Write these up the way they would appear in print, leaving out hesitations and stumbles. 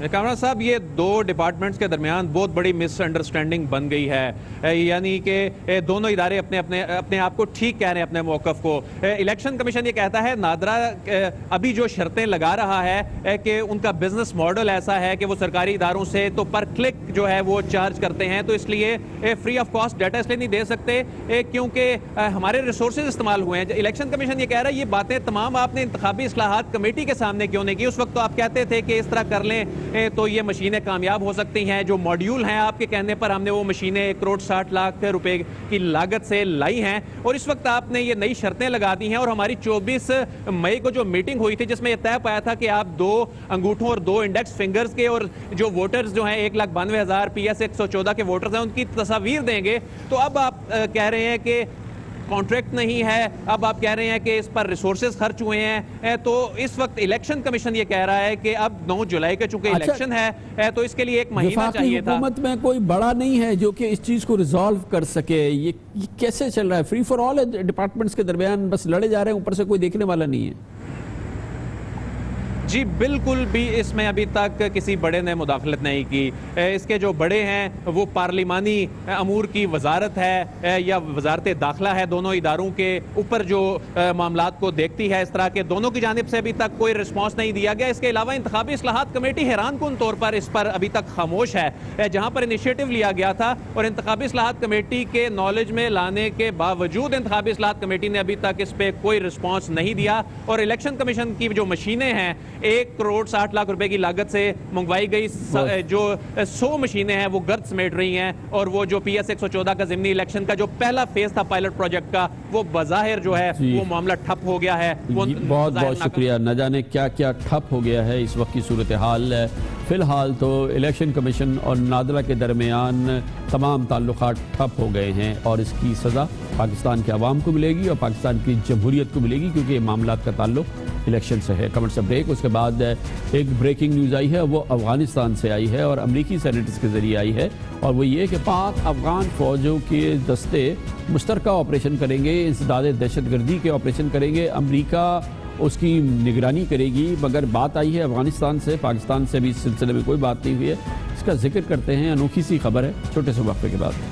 کامران صاحب، یہ دو ڈپارٹمنٹس کے درمیان بہت بڑی مس انڈرسٹینڈنگ بن گئی ہے، یعنی کہ دونوں ادارے اپنے آپ کو ٹھیک کہہ رہے ہیں اپنے موقف کو۔ الیکشن کمیشن یہ کہتا ہے نادرا ابھی جو شرطیں لگا رہا ہے کہ ان کا بزنس ماڈل ایسا ہے کہ وہ سرکاری اداروں سے تو پر کلک جو ہے وہ چارج کرتے ہیں، تو اس لیے فری آف کاسٹ ڈیٹا اس لیے نہیں دے سکتے کیونکہ ہمارے ریسورسز استعمال ہوئے ہیں۔ الیکشن کمیشن یہ کہہ رہا ہے یہ باتیں تمام آپ نے انتخابی اصلاحات کمیٹی کے سامنے کیوں نہیں کی؟ اس وقت تو آپ کہتے تھے کہ اس طرح کر لیں تو یہ مشینیں کامیاب ہو سکتی ہیں۔ جو ماڈیول ہیں آپ کے کہنے پر ہم نے وہ مشینیں 1,60,00,000 روپے کی لاگت سے لائی ہیں، اور اس وقت آپ نے یہ نئی شرطیں لگا دی ہیں۔ اور ہماری 24 مئی کو جو میٹنگ ہوئی تھی جس میں یہ طے پایا تھا کہ آپ 2 انگوٹھوں اور 2 انڈیکس فنگرز کے اور جو ووٹرز جو ہیں 1,92,000 PS 114 کے ووٹرز ہیں ان کی تصاویر دیں گے، تو اب آپ کہہ رہے ہیں کہ کانٹریکٹ نہیں ہے، اب آپ کہہ رہے ہیں کہ اس پر ریسورسز خرچ ہوئے ہیں۔ تو اس وقت الیکشن کمیشن یہ کہہ رہا ہے کہ اب 9 جولائی کے چونکہ الیکشن ہے تو اس کے لیے 1 مہینہ چاہیے تھا۔ حکومت میں کوئی بڑا نہیں ہے جو کہ اس چیز کو ریزالو کر سکے، یہ کیسے چل رہا ہے؟ فری فار آل ڈپارٹمنٹس کے درمیان بس لڑے جا رہے ہیں، اوپر سے کوئی دیکھنے والا نہیں ہے۔ جی بالکل بھی اس میں ابھی تک کسی بڑے نے مداخلت نہیں کی۔ اس کے جو بڑے ہیں وہ پارلیمانی امور کی وزارت ہے یا وزارت داخلہ ہے، دونوں اداروں کے اوپر جو معاملات کو دیکھتی ہے، اس طرح کے دونوں کی جانب سے ابھی تک کوئی رسپانس نہیں دیا گیا۔ اس کے علاوہ انتخابی اصلاحات کمیٹی حیران کن طور پر اس پر ابھی تک خاموش ہے، جہاں پر انیشیٹو لیا گیا تھا اور انتخابی اصلاحات کمیٹی کے نالج میں لانے کے باوجود انتخابی اصلاحات کمیٹی نے ابھی تک اس پہ کوئی رسپانس نہیں دیا۔ اور الیکشن کمیشن کی جو مشینیں ہیں 1,60,00,000 روپے کی لاگت سے منگوائی گئی، جو 100 مشینیں ہیں وہ گرد سمیٹ رہی ہیں، اور وہ جو PS 114 کا ضمنی الیکشن کا جو پہلا فیز تھا پائلٹ پروجیکٹ کا، وہ بظاہر جو ہے وہ معاملہ ٹھپ ہو گیا ہے۔ بہت بہت شکریہ۔ نہ جانے کیا کیا ٹھپ ہو گیا ہے اس وقت کی صورتحال۔ فی الحال تو الیکشن کمیشن اور نادرا کے درمیان تمام تعلقات ٹھپ ہو گئے ہیں، اور اس کی سزا پاکستان کے عوام کو ملے گی اور پاکستان کی جمہوریت کو ملے گی، کیونکہ یہ معاملات کا تعلق الیکشن سے ہے۔ کمنٹ سے بریک، اس کے بعد ایک بریکنگ نیوز آئی ہے، وہ افغانستان سے آئی ہے اور امریکی سینیٹرز کے ذریعے آئی ہے، اور وہ یہ کہ پاک افغان فوجوں کے دستے مشترکہ آپریشن کریں گے، انسداد دہشت گردی کے آپریشن کریں گے۔ امریکہ اس کی نگرانی کرے گی، مگر بات آئی ہے افغانستان سے، پاکستان سے بھی اس سلسلے میں کوئی بات نہیں ہوئی ہے۔ اس کا ذکر کرتے ہیں، انوکھی سی خبر ہے چھوٹے سے وقفے کے بعد۔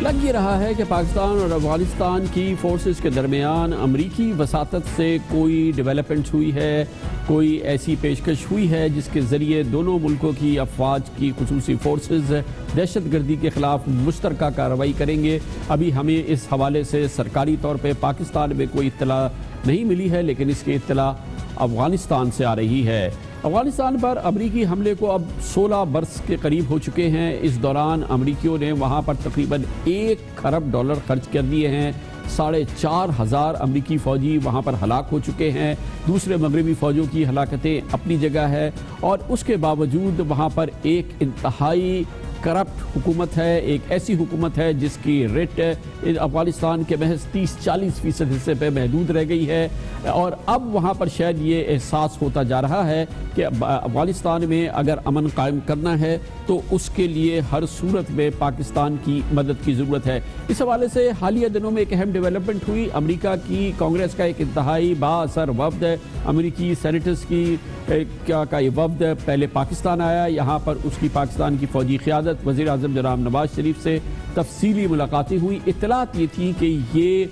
لگ یہ رہا ہے کہ پاکستان اور افغانستان کی فورسز کے درمیان امریکی وساطت سے کوئی ڈیولپمنٹ ہوئی ہے، کوئی ایسی پیشکش ہوئی ہے جس کے ذریعے دونوں ملکوں کی افواج کی خصوصی فورسز دہشت گردی کے خلاف مشترکہ کارروائی کریں گے۔ ابھی ہمیں اس حوالے سے سرکاری طور پہ پاکستان میں کوئی اطلاع نہیں ملی ہے، لیکن اس کی اطلاع افغانستان سے آ رہی ہے۔ افغانستان پر امریکی حملے کو اب 16 برس کے قریب ہو چکے ہیں۔ اس دوران امریکیوں نے وہاں پر تقریباً $1 ارب خرچ کر دیے ہیں۔ 4,500 امریکی فوجی وہاں پر ہلاک ہو چکے ہیں۔ دوسرے مغربی فوجوں کی ہلاکتیں اپنی جگہ ہے، اور اس کے باوجود وہاں پر ایک انتہائی کرپٹ حکومت ہے، ایک ایسی حکومت ہے جس کی ریٹ افغانستان کے محض 30-40% حصے پہ محدود رہ گئی ہے، اور اب وہاں پر شاید یہ احساس ہوتا جا رہا ہے کہ افغانستان میں اگر امن قائم کرنا ہے تو اس کے لیے ہر صورت میں پاکستان کی مدد کی ضرورت ہے۔ اس حوالے سے حالیہ دنوں میں ایک اہم ڈیولپمنٹ ہوئی۔ امریکہ کی کانگریس کا ایک انتہائی با اثر وفد، امریکی سینیٹرز کی کا یہ وفد پہلے پاکستان آیا۔ یہاں پر اس کی پاکستان کی فوجی قیادت وزیر اعظم جناب نواز شریف سے تفصیلی ملاقاتیں ہوئی۔ اطلاعات یہ تھی کہ یہ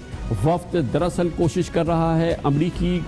وفد دراصل کوشش کر رہا ہے، امریکی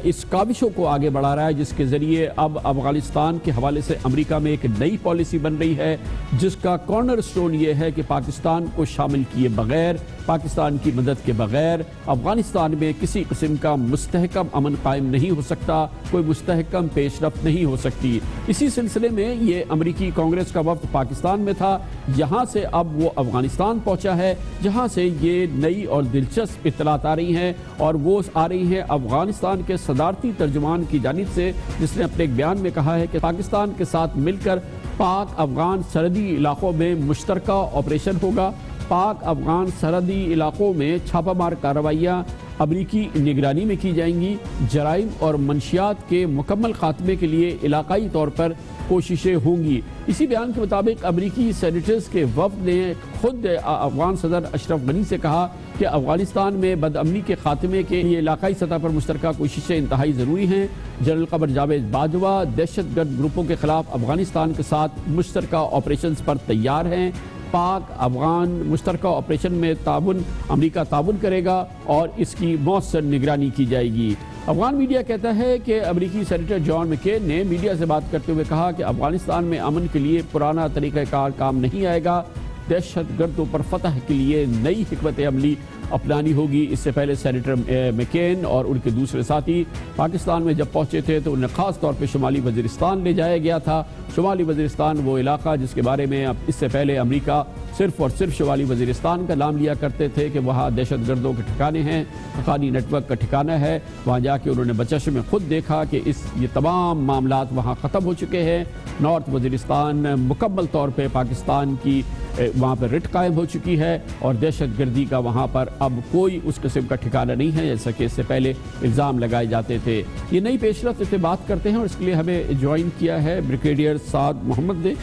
اس کاوشوں کو آگے بڑھا رہا ہے، جس کے ذریعے اب افغانستان کے حوالے سے امریکہ میں ایک نئی پالیسی بن رہی ہے، جس کا کارنر سٹون یہ ہے کہ پاکستان کو شامل کیے بغیر، پاکستان کی مدد کے بغیر افغانستان میں کسی قسم کا مستحکم امن قائم نہیں ہو سکتا، کوئی مستحکم پیش رفت نہیں ہو سکتی۔ اسی سلسلے میں یہ امریکی کانگریس کا وفد پاکستان میں تھا، یہاں سے اب وہ افغانستان پہنچا ہے، جہاں سے یہ نئی اور دلچسپ اطلاعات آ رہی ہیں، اور وہ آ رہی ہیں افغانستان کے صدارتی ترجمان کی جانب سے، جس نے اپنے ایک بیان میں کہا ہے کہ پاکستان کے ساتھ مل کر پاک افغان سرحدی علاقوں میں مشترکہ آپریشن ہوگا۔ پاک افغان سرحدی علاقوں میں چھاپہ مار کارروائیاں امریکی نگرانی میں کی جائیں گی۔ جرائم اور منشیات کے مکمل خاتمے کے لیے علاقائی طور پر کوششیں ہوں گی۔ اسی بیان کے مطابق امریکی سینیٹرز کے وفد نے خود افغان صدر اشرف غنی سے کہا کہ افغانستان میں بد امنی کے خاتمے کے لیے علاقائی سطح پر مشترکہ کوششیں انتہائی ضروری ہیں۔ جنرل قمر جاوید باجوہ دہشت گرد گروپوں کے خلاف افغانستان کے ساتھ مشترکہ آپریشنز پر تیار ہیں۔ پاک افغان مشترکہ آپریشن میں امریکہ تعاون کرے گا اور اس کی مؤثر نگرانی کی جائے گی۔ افغان میڈیا کہتا ہے کہ امریکی سینیٹر جان مکین نے میڈیا سے بات کرتے ہوئے کہا کہ افغانستان میں امن کے لیے پرانا طریقہ کار کام نہیں آئے گا، دہشت گردوں پر فتح کے لیے نئی حکمت عملی اپنانی ہوگی۔ اس سے پہلے سینیٹر مکین اور ان کے دوسرے ساتھی پاکستان میں جب پہنچے تھے تو انہیں خاص طور پہ شمالی وزیرستان لے جایا گیا تھا۔ شمالی وزیرستان وہ علاقہ جس کے بارے میں اس سے پہلے امریکہ صرف اور صرف شمالی وزیرستان کا نام لیا کرتے تھے کہ وہاں دہشت گردوں کے ٹھکانے ہیں، حقانی نیٹ ورک کا ٹھکانہ ہے۔ وہاں جا کے انہوں نے بچش میں خود دیکھا کہ یہ تمام معاملات وہاں ختم ہو چکے ہیں۔ نارتھ وزیرستان مکمل طور پہ پاکستان کی وہاں پر رٹ قائم ہو چکی ہے اور دہشت گردی کا وہاں پر اب کوئی اس قسم کا ٹھکانہ نہیں ہے جیسا کہ اس سے پہلے الزام لگائے جاتے تھے۔ یہ نئی پیش رفت سے بات کرتے ہیں اور اس کے لیے ہمیں جوائن کیا ہے بریگیڈیئر سعد محمد نے،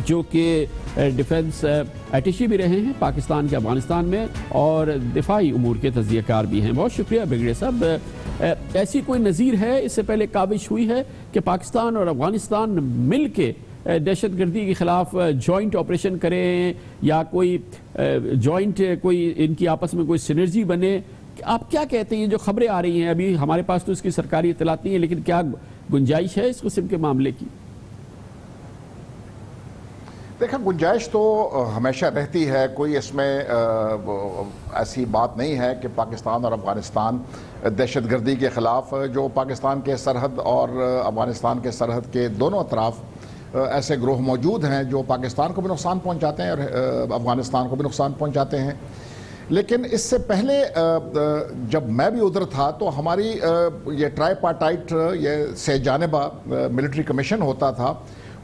جو کہ ڈیفنس ایٹیشی بھی رہے ہیں پاکستان کے افغانستان میں اور دفاعی امور کے تجزیہ کار بھی ہیں۔ بہت شکریہ بریگیڈیئر صاحب۔ ایسی کوئی نظیر ہے اس سے پہلے کاوش ہوئی ہے کہ پاکستان اور افغانستان مل کے دہشت گردی کے خلاف جوائنٹ آپریشن کریں یا کوئی جوائنٹ کوئی ان کی آپس میں کوئی سینرجی بنے؟ آپ کیا کہتے ہیں؟ جو خبریں آ رہی ہیں ابھی ہمارے پاس تو اس کی سرکاری اطلاعات نہیں ہے، لیکن کیا گنجائش ہے اس قسم کے معاملے کی؟ دیکھیں، گنجائش تو ہمیشہ رہتی ہے، کوئی اس میں ایسی بات نہیں ہے کہ پاکستان اور افغانستان دہشت گردی کے خلاف، جو پاکستان کے سرحد اور افغانستان کے سرحد کے دونوں اطراف ایسے گروہ موجود ہیں جو پاکستان کو بھی نقصان پہنچاتے ہیں اور افغانستان کو بھی نقصان پہنچاتے ہیں۔ لیکن اس سے پہلے جب میں بھی ادھر تھا تو ہماری یہ ٹرائی پارٹائٹ یہ سے جانبہ ملٹری کمیشن ہوتا تھا،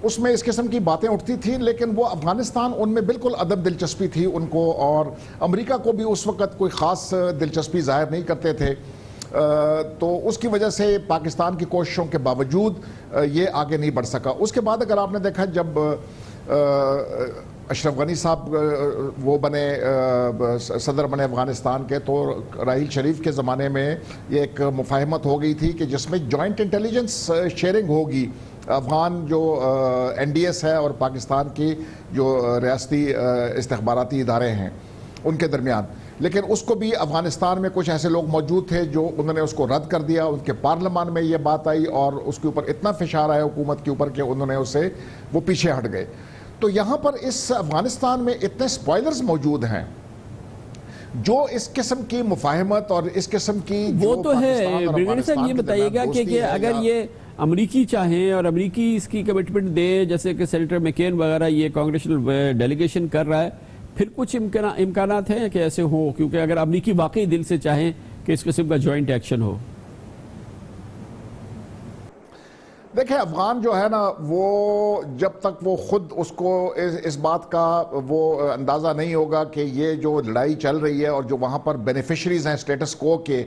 اس میں اس قسم کی باتیں اٹھتی تھیں، لیکن وہ افغانستان ان میں بالکل عدم دلچسپی تھی ان کو، اور امریکہ کو بھی اس وقت کوئی خاص دلچسپی ظاہر نہیں کرتے تھے۔ تو اس کی وجہ سے پاکستان کی کوششوں کے باوجود یہ آگے نہیں بڑھ سکا۔ اس کے بعد اگر آپ نے دیکھا جب اشرف غنی صاحب وہ بنے صدر بنے افغانستان کے، تو راحیل شریف کے زمانے میں یہ ایک مفاہمت ہو گئی تھی کہ جس میں جوائنٹ انٹیلیجنس شیئرنگ ہوگی افغان جو این ڈی ایس ہے اور پاکستان کی جو ریاستی استخباراتی ادارے ہیں ان کے درمیان۔ لیکن اس کو بھی افغانستان میں کچھ ایسے لوگ موجود تھے جو انہوں نے اس کو رد کر دیا، ان کے پارلیمان میں یہ بات آئی اور اس کے اوپر اتنا فشار آیا حکومت کے اوپر کہ انہوں نے اسے وہ پیچھے ہٹ گئے۔ تو یہاں پر اس افغانستان میں اتنے سپوائلرز موجود ہیں جو اس قسم کی مفاہمت اور اس قسم کی وہ تو ہے۔ بریگیڈیئر صاحب یہ بتائیے گا کہ اگر یہ امریکی چاہیں اور امریکی اس کی کمٹمنٹ دے، جیسے کہ سینیٹر مکین وغیرہ یہ کانگریشنل ڈیلیگیشن کر رہا ہے، پھر کچھ امکانات ہیں کہ ایسے ہو؟ کیونکہ اگر امریکی واقعی دل سے چاہیں کہ اس قسم کا جوائنٹ ایکشن ہو۔ دیکھیں، افغان جو ہے نا وہ جب تک وہ خود اس کو اس بات کا وہ اندازہ نہیں ہوگا کہ یہ جو لڑائی چل رہی ہے اور جو وہاں پر بینیفیشریز ہیں سٹیٹس کو کے،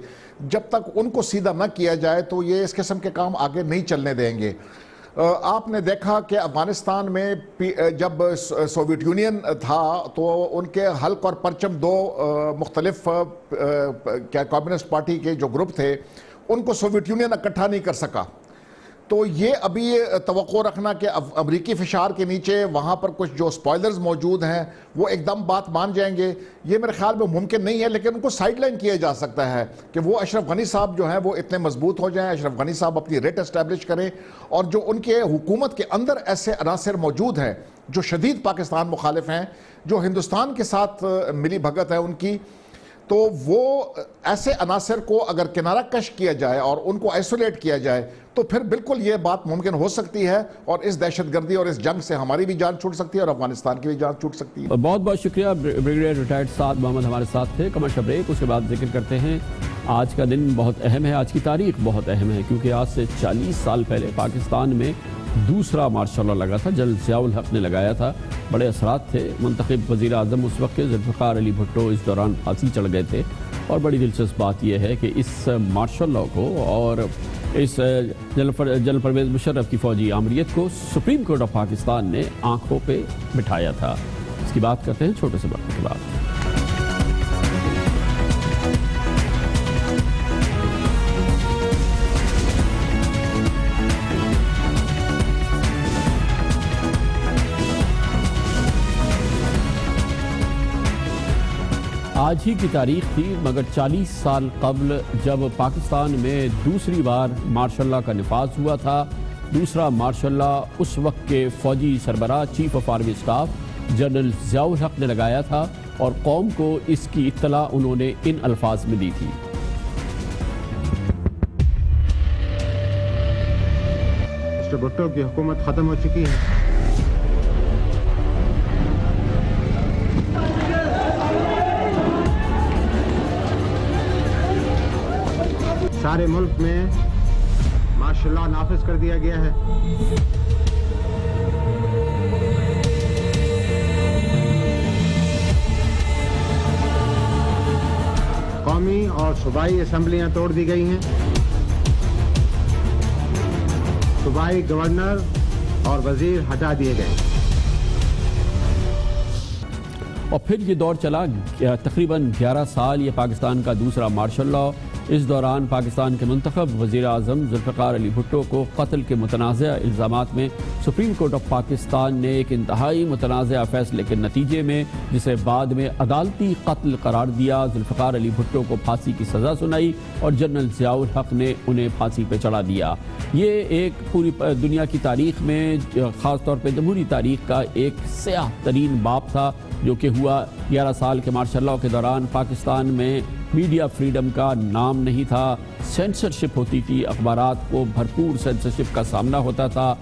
جب تک ان کو سیدھا نہ کیا جائے تو یہ اس قسم کے کام آگے نہیں چلنے دیں گے۔ آپ نے دیکھا کہ افغانستان میں جب سوویت یونین تھا تو ان کے حلق اور پرچم دو مختلف کمیونسٹ پارٹی کے جو گروپ تھے ان کو سوویت یونین اکٹھا نہیں کر سکا۔ تو یہ ابھی توقع رکھنا کہ امریکی فشار کے نیچے وہاں پر کچھ جو سپوائلرز موجود ہیں وہ ایک دم بات مان جائیں گے، یہ میرے خیال میں ممکن نہیں ہے۔ لیکن ان کو سائیڈ لائن کیا جا سکتا ہے کہ وہ اشرف غنی صاحب جو ہیں وہ اتنے مضبوط ہو جائیں، اشرف غنی صاحب اپنی ریٹ اسٹیبلش کریں، اور جو ان کے حکومت کے اندر ایسے عناصر موجود ہیں جو شدید پاکستان مخالف ہیں، جو ہندوستان کے ساتھ ملی بھگت ہے ان کی، تو وہ ایسے عناصر کو اگر کنارہ کش کیا جائے اور ان کو آئسولیٹ کیا جائے تو پھر بالکل یہ بات ممکن ہو سکتی ہے، اور اس دہشت گردی اور اس جنگ سے ہماری بھی جان چھوٹ سکتی ہے اور افغانستان کی بھی جان چھوٹ سکتی ہے۔ بہت بہت شکریہ بریگیڈیئر ریٹائرڈ سعد محمد ہمارے ساتھ تھے۔ کمرشل بریک، اس کے بعد ذکر کرتے ہیں آج کا دن بہت اہم ہے، آج کی تاریخ بہت اہم ہے، کیونکہ آج سے 40 سال پہلے پاکستان میں دوسرا مارشل لا لگا تھا، جنرل ضیاء الحق نے لگایا تھا۔ بڑے اثرات تھے۔ منتخب وزیر اعظم اس وقت کے ذوالفقار علی بھٹو اس دوران پھانسی چڑھ گئے تھے، اور بڑی دلچسپ بات یہ ہے کہ اس مارشل لا کو اور اس جنرل پرویز مشرف کی فوجی آمریت کو سپریم کورٹ آف پاکستان نے آنکھوں پہ بٹھایا تھا. اس کی بات کرتے ہیں چھوٹے سے وقت کے بعد. آج ہی کی تاریخ تھی مگر 40 سال قبل جب پاکستان میں دوسری بار مارشل لاء کا نفاذ ہوا تھا. دوسرا مارشل لاء اس وقت کے فوجی سربراہ chief of army staff general Zia الحق نے لگایا تھا اور قوم کو اس کی اطلاع انہوں نے ان الفاظ میں دی تھی. مسٹر بھٹو کی حکومت ختم ہو چکی ہے. سارے ملک میں مارشل لاء نافذ کر دیا گیا ہے. قومی اور صوبائی اسمبلیاں توڑ دی گئی ہیں. صوبائی گورنر اور وزیر ہٹا دیے گئے. اور پھر یہ دور چلا تقریباً 11 سال یہ پاکستان کا دوسرا مارشل لاء. اس دوران پاکستان کے منتخب وزیر اعظم ذوالفقار علی بھٹو کو قتل کے متنازع الزامات میں سپریم کورٹ آف پاکستان نے ایک انتہائی متنازع فیصلے کے نتیجے میں جسے بعد میں عدالتی قتل قرار دیا ذوالفقار علی بھٹو کو پھانسی کی سزا سنائی اور جنرل ضیاء الحق نے انہیں پھانسی پہ چڑھا دیا. یہ ایک پوری دنیا کی تاریخ میں خاص طور پہ جمہوری تاریخ کا ایک سیاہ ترین باب تھا جو کہ ہوا. 11 سال کے مارشل لاء کے دوران پاکستان میں میڈیا فریڈم کا نام نہیں تھا. سینسرشپ ہوتی تھی, اخبارات کو بھرپور سینسرشپ کا سامنا ہوتا تھا.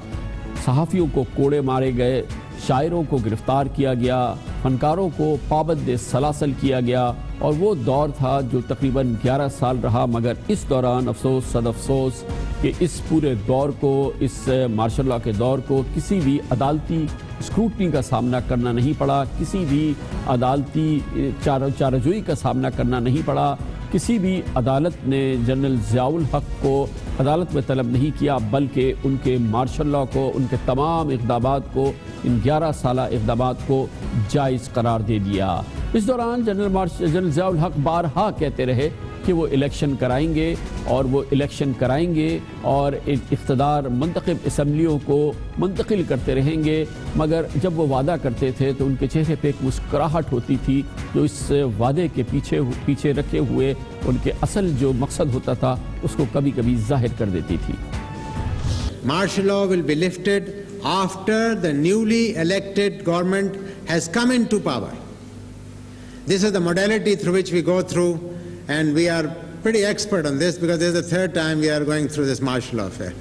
صحافیوں کو کوڑے مارے گئے, شاعروں کو گرفتار کیا گیا, فنکاروں کو پابند سلاسل کیا گیا. اور وہ دور تھا جو تقریباً 11 سال رہا. مگر اس دوران افسوس صد افسوس کہ اس پورے دور کو, اس مارشل لاء کے دور کو کسی بھی عدالتی اسکروٹنی کا سامنا کرنا نہیں پڑا, کسی بھی عدالتی چارجوئی کا سامنا کرنا نہیں پڑا. کسی بھی عدالت نے جنرل ضیاء الحق کو عدالت میں طلب نہیں کیا بلکہ ان کے مارشل لاء کو, ان کے تمام اقدامات کو, ان 11 سالہ اقدامات کو جائز قرار دے دیا. اس دوران جنرل ضیاء الحق بارہا کہتے رہے کہ وہ الیکشن کرائیں گے اور وہ الیکشن کرائیں گے اور اقتدار منتخب اسمبلیوں کو منتقل کرتے رہیں گے. مگر جب وہ وعدہ کرتے تھے تو ان کے چہرے پہ ایک مسکراہٹ ہوتی تھی جو اس وعدے کے پیچھے رکھے ہوئے ان کے اصل جو مقصد ہوتا تھا اس کو کبھی کبھی ظاہر کر دیتی تھی. Martial law will be lifted after the newly elected government has come into power. This is the modality through which we go through, and we are pretty expert on this because this is the third time we are going through this martial law affair.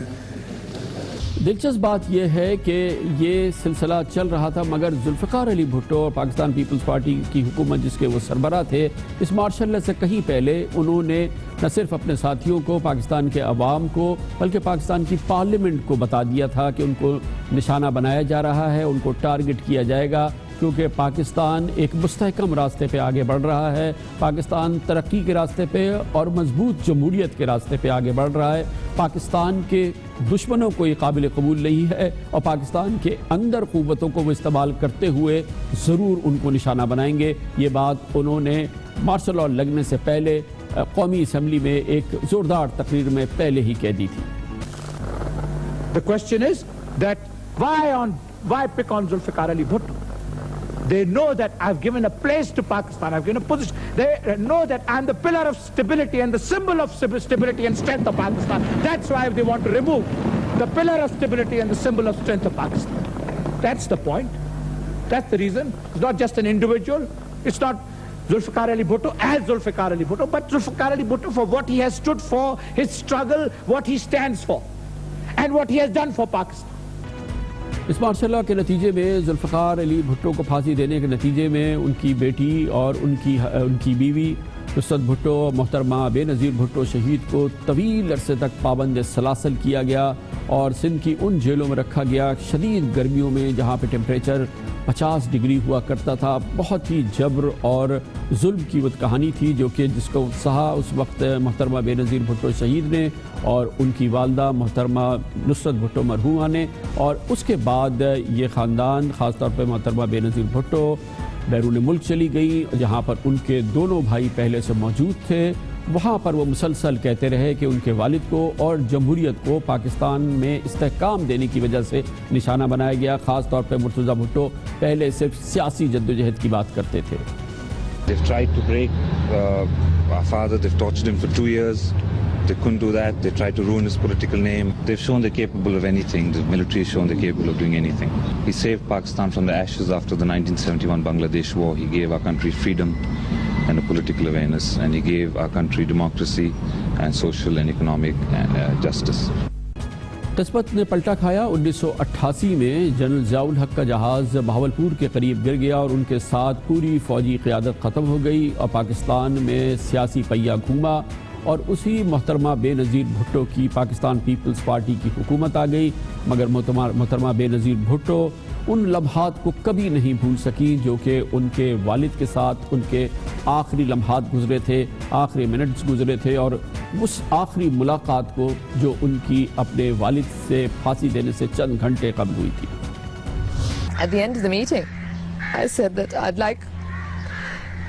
دلچسپ بات یہ ہے کہ یہ سلسلہ چل رہا تھا مگر ذوالفقار علی بھٹو اور پاکستان پیپلز پارٹی کی حکومت جس کے وہ سربراہ تھے, اس مارشل لاء سے کہیں پہلے انہوں نے نہ صرف اپنے ساتھیوں کو, پاکستان کے عوام کو, بلکہ پاکستان کی پارلیمنٹ کو بتا دیا تھا کہ ان کو نشانہ بنایا جا رہا ہے, ان کو ٹارگٹ کیا جائے گا کیونکہ پاکستان ایک مستحکم راستے پہ آگے بڑھ رہا ہے. پاکستان ترقی کے راستے پہ اور مضبوط جمہوریت کے راستے پہ آگے بڑھ رہا ہے. پاکستان کے دشمنوں کو یہ قابل قبول نہیں ہے اور پاکستان کے اندر قوتوں کو وہ استعمال کرتے ہوئے ضرور ان کو نشانہ بنائیں گے. یہ بات انہوں نے مارشل لاء لگنے سے پہلے قومی اسمبلی میں ایک زوردار تقریر میں پہلے ہی کہہ دی تھی. The question is that why pick on Zulfikar Ali Bhutto? They know that I've given a place to Pakistan, I've given a position. They know that I'm the pillar of stability and the symbol of stability and strength of Pakistan. That's why they want to remove the pillar of stability and the symbol of strength of Pakistan. That's the point. That's the reason. It's not just an individual. It's not Zulfikar Ali Bhutto as Zulfikar Ali Bhutto, but Zulfikar Ali Bhutto for what he has stood for, his struggle, what he stands for, and what he has done for Pakistan. اس martial law کے نتیجے میں ذوالفقار علی بھٹو کو پھانسی دینے کے نتیجے میں ان کی بیٹی اور ان کی بیوی نصرت بھٹو محترمہ بے نظیر بھٹو شہید کو طویل عرصے تک پابند سلاسل کیا گیا اور سندھ کی ان جیلوں میں رکھا گیا شدید گرمیوں میں جہاں پہ ٹیمپریچر 50 ڈگری ہوا کرتا تھا. بہت ہی جبر اور ظلم کی وہ کہانی تھی جو کہ جس کو سہا اس وقت محترمہ بے نظیر بھٹو شہید نے اور ان کی والدہ محترمہ نصرت بھٹو مرحومہ نے. اور اس کے بعد یہ خاندان خاص طور پہ محترمہ بے نظیر بھٹو بیرون ملک چلی گئی جہاں پر ان کے دونوں بھائی پہلے سے موجود تھے. وہاں پر وہ مسلسل کہتے رہے کہ ان کے والد کو اور جمہوریت کو پاکستان میں استحکام دینے کی وجہ سے نشانہ بنایا گیا. خاص طور پہ مرتضی بھٹو پہلے صرف سیاسی جدوجہد کی بات کرتے تھے. They've tried to break our father, they've tortured him for 2 years. They couldn't do that. They tried to ruin his political name. They've shown they're capable of anything. The military has shown they're capable of doing anything. He saved Pakistan from the ashes after the 1971 Bangladesh war. He gave our country freedom and a political awareness, and he gave our country democracy and social and economic justice. قسمت نے پلٹا کھایا. 1988 میں general Zia الحق کا جہاز بہاولپور کے قریب گر گیا اور ان کے ساتھ پوری فوجی قیادت ختم ہو گئی اور پاکستان میں سیاسی پہیہ گھوما اور اسی محترمہ بے نظیر بھٹو کی پاکستان پیپلز پارٹی کی حکومت آ گئی. مگر محترمہ بے نظیر بھٹو ان لمحات کو کبھی نہیں بھول سکی جو کہ ان کے والد کے ساتھ ان کے آخری لمحات گزرے تھے, آخری منٹس گزرے تھے اور اس آخری ملاقات کو جو ان کی اپنے والد سے پھانسی دینے سے چند گھنٹے قبل ہوئی تھی. At the end of the meeting, I said that I'd like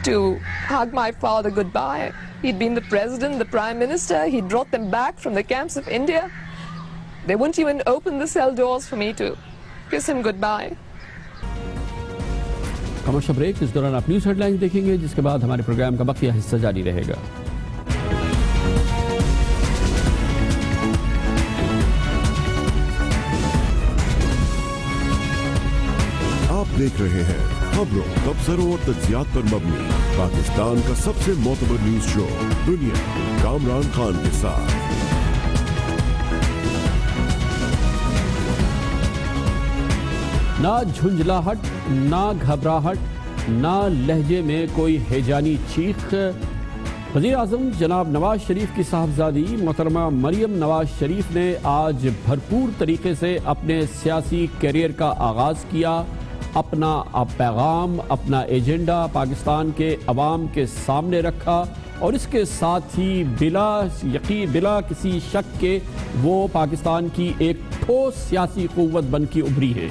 to hug my father goodbye. He'd been the president, the prime minister. He'd brought them back from the camps of India. They wouldn't even open the cell doors for me to kiss him goodbye. Commercial break. اس دوران آپ news head lines دیکھیں گے جس کے بعد ہمارے programme کا بقیہ حصہ جاری رہے گا. آپ دیکھ رہے ہیں خبروں, تبصروں اور تجزیات پر مبنی پاکستان کا سب سے معتبر نیوز شو دنیا, کامران خان کے ساتھ. نہ جھنجھلاہٹ, نہ گھبراہٹ, نہ لہجے میں کوئی ہیجانی چیخ. وزیر اعظم جناب نواز شریف کی صاحبزادی محترمہ مریم نواز شریف نے آج بھرپور طریقے سے اپنے سیاسی کیریئر کا آغاز کیا. اپنا پیغام, اپنا ایجنڈا پاکستان کے عوام کے سامنے رکھا اور اس کے ساتھ ہی بلا کسی شک کے وہ پاکستان کی ایک ٹھوس سیاسی قوت بن کے ابھری ہے.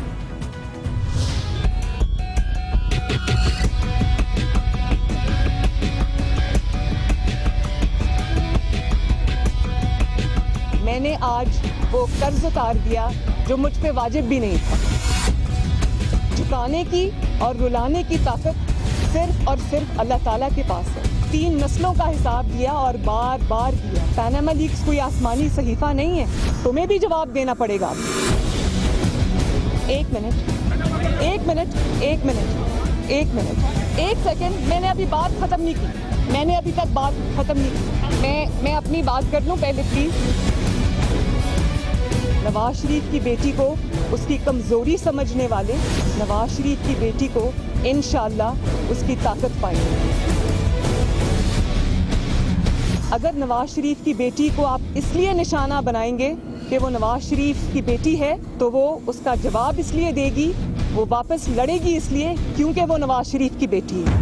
میں نے آج وہ قرض اتار دیا جو مجھ پہ واجب بھی نہیں تھا. جھکانے کی اور رلانے کی طاقت صرف اور صرف اللہ تعالیٰ کے پاس ہے. 3 نسلوں کا حساب دیا اور بار بار دیا. پیناما لیکس کوئی آسمانی صحیفہ نہیں ہے, تمہیں بھی جواب دینا پڑے گا. 1 منٹ, 1 سیکنڈ. میں نے ابھی بات ختم نہیں کی. میں نے ابھی تک بات ختم نہیں کی. میں اپنی بات کر لوں پہلے پلیز. نواز شریف کی بیٹی کو اس کی کمزوری سمجھنے والے نواز شریف کی بیٹی کو انشاءاللہ اس کی طاقت پائیں گے. اگر نواز شریف کی بیٹی کو آپ اس لیے نشانہ بنائیں گے کہ وہ نواز شریف کی بیٹی ہے تو وہ اس کا جواب اس لیے دے گی, وہ واپس لڑے گی اس لیے کیونکہ وہ نواز شریف کی بیٹی ہے.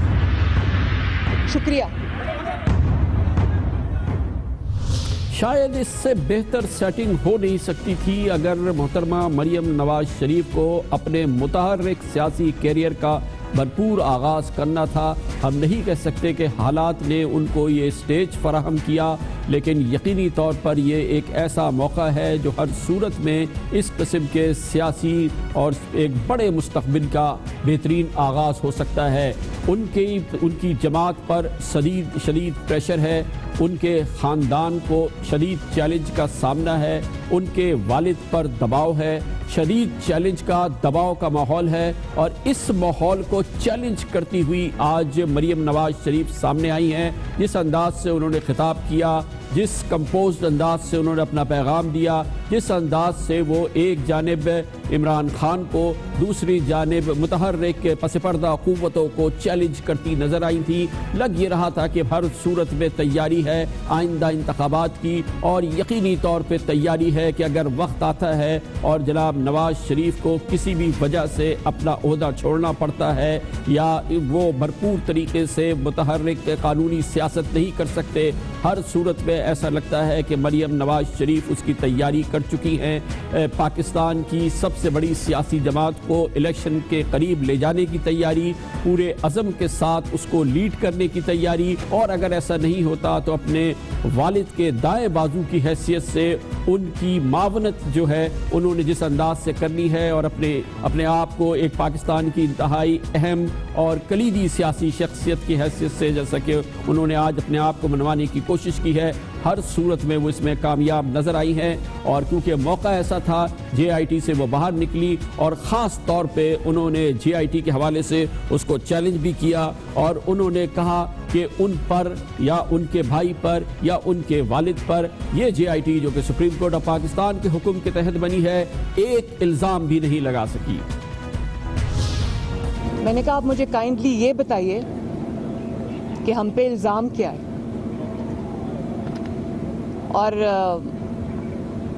شکریہ. شاید اس سے بہتر سیٹنگ ہو نہیں سکتی تھی اگر محترمہ مریم نواز شریف کو اپنے متحرک سیاسی کیریئر کا بھرپور آغاز کرنا تھا. ہم نہیں کہہ سکتے کہ حالات نے ان کو یہ اسٹیج فراہم کیا, لیکن یقینی طور پر یہ ایک ایسا موقع ہے جو ہر صورت میں اس قسم کے سیاسی اور ایک بڑے مستقبل کا بہترین آغاز ہو سکتا ہے. ان کی جماعت پر شدید پریشر ہے, ان کے خاندان کو شدید چیلنج کا سامنا ہے, ان کے والد پر دباؤ ہے, شدید چیلنج کا دباؤ کا ماحول ہے. اور اس ماحول کو چیلنج کرتی ہوئی آج مریم نواز شریف سامنے آئی ہیں. جس انداز سے انہوں نے خطاب کیا, جس کمپوزڈ انداز سے انہوں نے اپنا پیغام دیا, جس انداز سے وہ ایک جانب عمران خان کو دوسری جانب متحرک پس پردہ قوتوں کو چیلنج کرتی نظر آئی تھی، لگ یہ رہا تھا کہ ہر صورت میں تیاری ہے آئندہ انتخابات کی، اور یقینی طور پہ تیاری ہے کہ اگر وقت آتا ہے اور جناب نواز شریف کو کسی بھی وجہ سے اپنا عہدہ چھوڑنا پڑتا ہے یا وہ بھرپور طریقے سے متحرک قانونی سیاست نہیں کر سکتے، ہر صورت میں ایسا لگتا ہے کہ مریم نواز شریف اس کی تیاری کر چکی ہیں۔ پاکستان کی سب سے بڑی سیاسی جماعت کو الیکشن کے قریب لے جانے کی تیاری، پورے عزم کے ساتھ اس کو لیڈ کرنے کی تیاری، اور اگر ایسا نہیں ہوتا تو اپنے والد کے دائیں بازو کی حیثیت سے ان کی معاونت جو ہے انہوں نے جس انداز سے کرنی ہے، اور اپنے آپ کو ایک پاکستان کی انتہائی اہم اور کلیدی سیاسی شخصیت کی حیثیت سے جیسا کہ انہوں نے آج اپنے آپ کو منوانے کی کوشش کی ہے، ہر صورت میں وہ اس میں کامیاب نظر آئی ہیں۔ اور کیونکہ موقع ایسا تھا جے آئی ٹی سے وہ باہر نکلی، اور خاص طور پہ انہوں نے جے آئی ٹی کے حوالے سے اس کو چیلنج بھی کیا، اور انہوں نے کہا کہ ان پر یا ان کے بھائی پر یا ان کے والد پر یہ جے آئی ٹی جو کہ سپریم کورٹ آف پاکستان کے حکم کے تحت بنی ہے، ایک الزام بھی نہیں لگا سکی۔ میں نے کہا آپ مجھے کائنڈلی یہ بتائیے کہ ہم پہ الزام کیا ہے، اور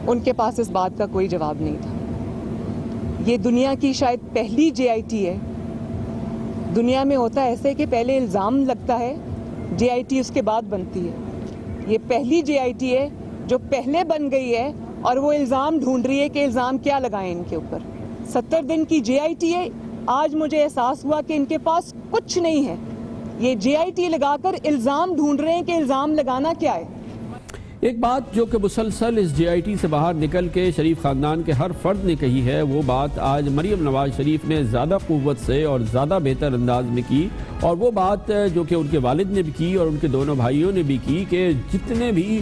ان کے پاس اس بات کا کوئی جواب نہیں تھا۔ یہ دنیا کی شاید پہلی جے آئی ٹی ہے، دنیا میں ہوتا ایسے کہ پہلے الزام لگتا ہے، جے آئی ٹی اس کے بعد بنتی ہے۔ یہ پہلی جے آئی ٹی ہے جو پہلے بن گئی ہے اور وہ الزام ڈھونڈ رہی ہے کہ الزام کیا لگائیں ان کے اوپر۔ 70 دن کی جے آئی ٹی ہے، آج مجھے احساس ہوا کہ ان کے پاس کچھ نہیں ہے، یہ جے آئی ٹی لگا کر الزام ڈھونڈ رہے ہیں کہ الزام لگانا کیا ہے۔ ایک بات جو کہ مسلسل اس جے آئی ٹی سے باہر نکل کے شریف خاندان کے ہر فرد نے کہی ہے، وہ بات آج مریم نواز شریف نے زیادہ قوت سے اور زیادہ بہتر انداز میں کی، اور وہ بات جو کہ ان کے والد نے بھی کی اور ان کے دونوں بھائیوں نے بھی کی کہ جتنے بھی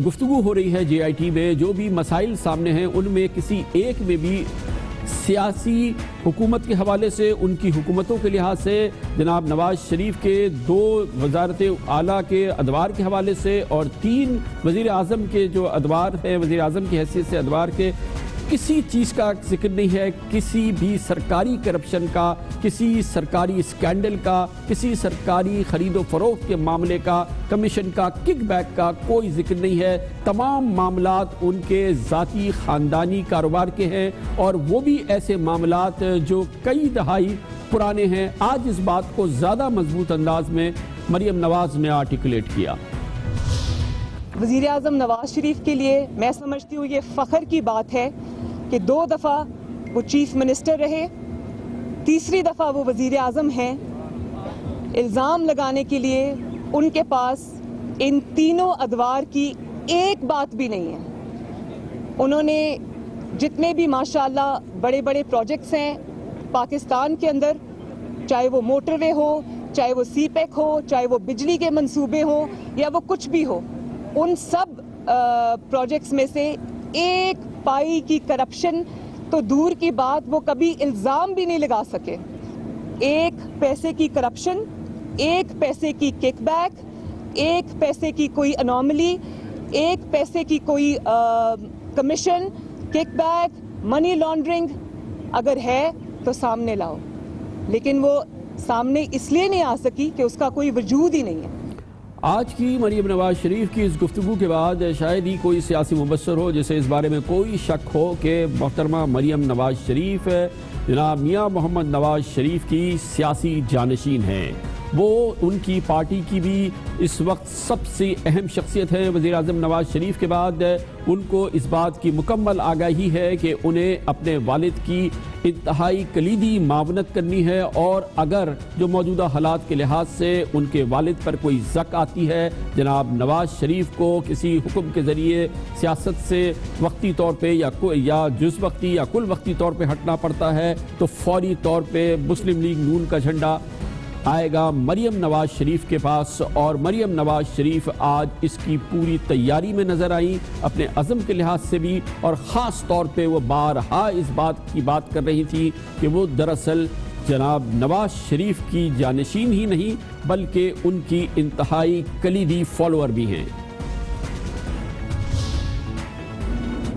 گفتگو ہو رہی ہے جے آئی ٹی میں، جو بھی مسائل سامنے ہیں، ان میں کسی ایک میں بھی سیاسی حکومت کے حوالے سے، ان کی حکومتوں کے لحاظ سے، جناب نواز شریف کے 2 وزارت اعلیٰ کے ادوار کے حوالے سے اور 3 وزیر اعظم کے جو ادوار ہیں، وزیر اعظم کی حیثیت سے ادوار کے، کسی چیز کا ذکر نہیں ہے، کسی بھی سرکاری کرپشن کا، کسی سرکاری اسکینڈل کا، کسی سرکاری خرید و فروخت کے معاملے کا، کمیشن کا، کک بیک کا کوئی ذکر نہیں ہے۔ تمام معاملات ان کے ذاتی خاندانی کاروبار کے ہیں، اور وہ بھی ایسے معاملات جو کئی دہائی پرانے ہیں۔ آج اس بات کو زیادہ مضبوط انداز میں مریم نواز نے آرٹیکولیٹ کیا۔ وزیر اعظم نواز شریف کے لیے میں سمجھتی ہوں یہ فخر کی بات ہے کہ 2 دفعہ وہ چیف منسٹر رہے، تیسری دفعہ وہ وزیر اعظم ہیں۔ الزام لگانے کے لیے ان کے پاس ان تینوں ادوار کی ایک بات بھی نہیں ہے۔ انہوں نے جتنے بھی ماشاءاللہ بڑے بڑے پروجیکٹس ہیں پاکستان کے اندر، چاہے وہ موٹر وے ہو، چاہے وہ سی پیک ہو، چاہے وہ بجلی کے منصوبے ہوں یا وہ کچھ بھی ہو، ان سب پروجیکٹس میں سے ایک پائی کی کرپشن تو دور کی بات، وہ کبھی الزام بھی نہیں لگا سکے۔ ایک پیسے کی کرپشن، ایک پیسے کی کک بیک، ایک پیسے کی کوئی انوملی، ایک پیسے کی کوئی commission, kickback, money laundering اگر ہے تو سامنے لاؤ، لیکن وہ سامنے اس لیے نہیں آ سکی کہ اس کا کوئی وجود ہی نہیں ہے۔ آج کی مریم نواز شریف کی اس گفتگو کے بعد شاید ہی کوئی سیاسی مبصر ہو جسے اس بارے میں کوئی شک ہو کہ محترمہ مریم نواز شریف جناب میاں محمد نواز شریف کی سیاسی جانشین ہیں۔ وہ ان کی پارٹی کی بھی اس وقت سب سے اہم شخصیت ہے۔ وزیر اعظم نواز شریف کے بعد ان کو اس بات کی مکمل آگاہی ہے کہ انہیں اپنے والد کی انتہائی کلیدی معاونت کرنی ہے، اور اگر جو موجودہ حالات کے لحاظ سے ان کے والد پر کوئی زک آتی ہے، جناب نواز شریف کو کسی حکم کے ذریعے سیاست سے وقتی طور پہ یا جز وقتی یا کل وقتی طور پہ ہٹنا پڑتا ہے، تو فوری طور پہ مسلم لیگ نون کا جھنڈا آئے گا مریم نواز شریف کے پاس، اور مریم نواز شریف آج اس کی پوری تیاری میں نظر آئیں، اپنے عزم کے لحاظ سے بھی، اور خاص طور پہ وہ بارہا اس بات کی بات کر رہی تھی کہ وہ دراصل جناب نواز شریف کی جانشین ہی نہیں بلکہ ان کی انتہائی کلیدی فالوور بھی ہیں۔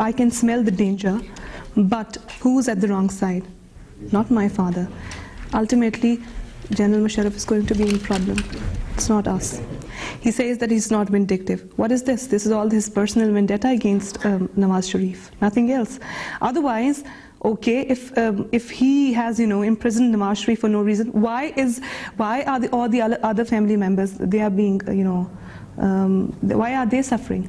I can smell the danger, but who's at the wrong side? Not my father. Ultimately, General Musharraf is going to be in problem. It's not us. He says that he's not vindictive. What is this? This is all his personal vendetta against Nawaz Sharif. Nothing else. Otherwise, okay, if he has, imprisoned Nawaz Sharif for no reason, why are all the other family members, they are being, why are they suffering?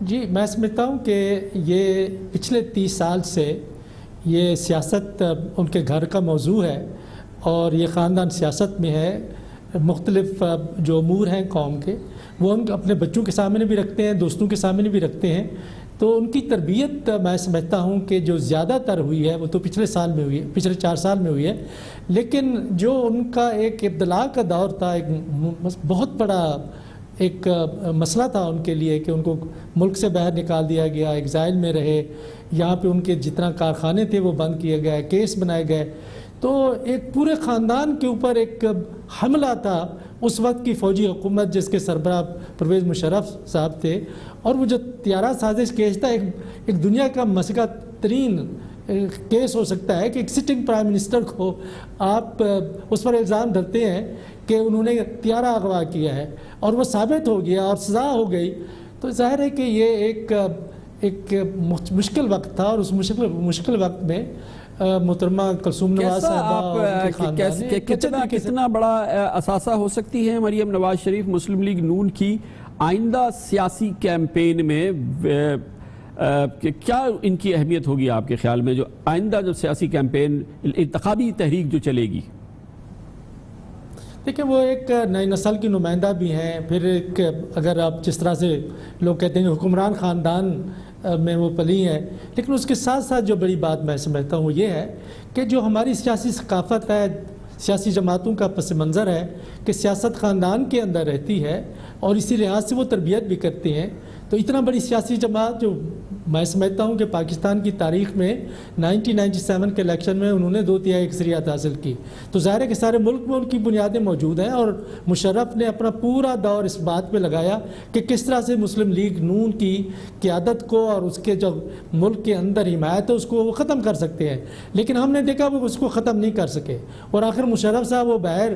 جی میں سمجھتا ہوں کہ یہ پچھلے 30 سال سے یہ سیاست ان کے گھر کا موضوع ہے اور یہ خاندان سیاست میں ہے. مختلف جو امور ہیں قوم کے وہ ہم اپنے بچوں کے سامنے بھی رکھتے ہیں, دوستوں کے سامنے بھی رکھتے ہیں. تو ان کی تربیت میں سمجھتا ہوں کہ جو زیادہ تر ہوئی ہے وہ تو پچھلے سال میں ہوئی ہے, پچھلے 4 سال میں ہوئی ہے. لیکن جو ان کا ایک ابتلا کا دور تھا, ایک بہت بڑا ایک مسئلہ تھا ان کے لیے کہ ان کو ملک سے باہر نکال دیا گیا, ایگزائل میں رہے, یہاں پہ ان کے جتنا کارخانے تھے وہ بند کیے گئے, کیس بنائے گئے. تو ایک پورے خاندان کے اوپر ایک حملہ تھا. اس وقت کی فوجی حکومت جس کے سربراہ پرویز مشرف صاحب تھے, اور وہ جو طیارہ سازش کیس تھا ایک دنیا کا مسئلہ ترین کیس ہو سکتا ہے کہ ایک سٹنگ پرائم منسٹر کو آپ اس پر الزام دھرتے ہیں کہ انہوں نے طیارہ اغوا کیا ہے اور وہ ثابت ہو گیا اور سزا ہو گئی. تو ظاہر ہے کہ یہ ایک مشکل وقت تھا, اور اس مشکل وقت میں محترمہ کلثوم نواز صاحبہ کتنا بڑا اثاثہ ہو سکتی ہے مریم نواز شریف مسلم لیگ نون کی آئندہ سیاسی کیمپین میں؟ کیا ان کی اہمیت ہوگی آپ کے خیال میں, جو آئندہ جو سیاسی کیمپین انتخابی تحریک جو چلے گی؟ دیکھیں وہ ایک نئی نسل کی نمائندہ بھی ہیں, پھر ایک اگر آپ جس طرح سے لوگ کہتے ہیں حکمران خاندان میں وہ پلی ہیں, لیکن اس کے ساتھ ساتھ جو بڑی بات میں سمجھتا ہوں یہ ہے کہ جو ہماری سیاسی ثقافت ہے, سیاسی جماعتوں کا پس منظر ہے کہ سیاست خاندان کے اندر رہتی ہے اور اسی لحاظ سے وہ تربیت بھی کرتے ہیں. تو اتنا بڑی سیاسی جماعت جو میں سمجھتا ہوں کہ پاکستان کی تاریخ میں 1997 کے الیکشن میں انہوں نے 2/3 اکثریت حاصل کی, تو ظاہر ہے کہ سارے ملک میں ان کی بنیادیں موجود ہیں. اور مشرف نے اپنا پورا دور اس بات پہ لگایا کہ کس طرح سے مسلم لیگ نون کی قیادت کو اور اس کے جو ملک کے اندر حمایت ہے اس کو وہ ختم کر سکتے ہیں. لیکن ہم نے دیکھا وہ اس کو ختم نہیں کر سکے, اور آخر مشرف صاحب وہ باہر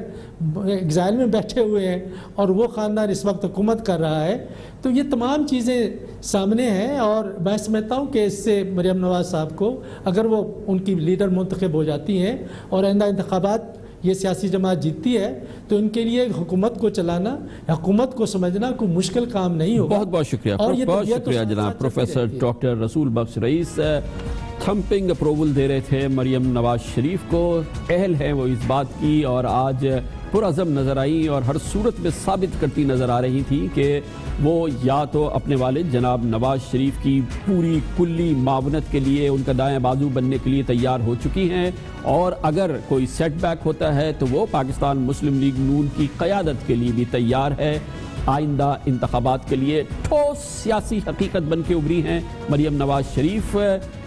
ایگزائل میں بیٹھے ہوئے ہیں اور وہ خاندان اس وقت حکومت کر رہا ہے. تو یہ تمام چیزیں سامنے ہیں, اور میں سمجھتا ہوں کہ اس سے مریم نواز صاحب کو اگر وہ ان کی لیڈر منتخب ہو جاتی ہیں اور آئندہ انتخابات یہ سیاسی جماعت جیتتی ہے تو ان کے لیے حکومت کو چلانا, حکومت کو سمجھنا کوئی مشکل کام نہیں ہوگا. بہت بہت شکریہ, بہت شکریہ جناب پروفیسر ڈاکٹر رسول بخش رئیس. تھمپنگ اپروول دے رہے تھے مریم نواز شریف کو, اہل ہیں وہ اس بات کی, اور آج پرعزم نظر آئی اور ہر صورت میں ثابت کرتی نظر آ رہی تھی کہ وہ یا تو اپنے والد جناب نواز شریف کی پوری کلی معاونت کے لیے ان کا دائیں بازو بننے کے لیے تیار ہو چکی ہیں, اور اگر کوئی سیٹ بیک ہوتا ہے تو وہ پاکستان مسلم لیگ نون کی قیادت کے لیے بھی تیار ہے. آئندہ انتخابات کے لیے ٹھوس سیاسی حقیقت بن کے ابھری ہیں مریم نواز شریف.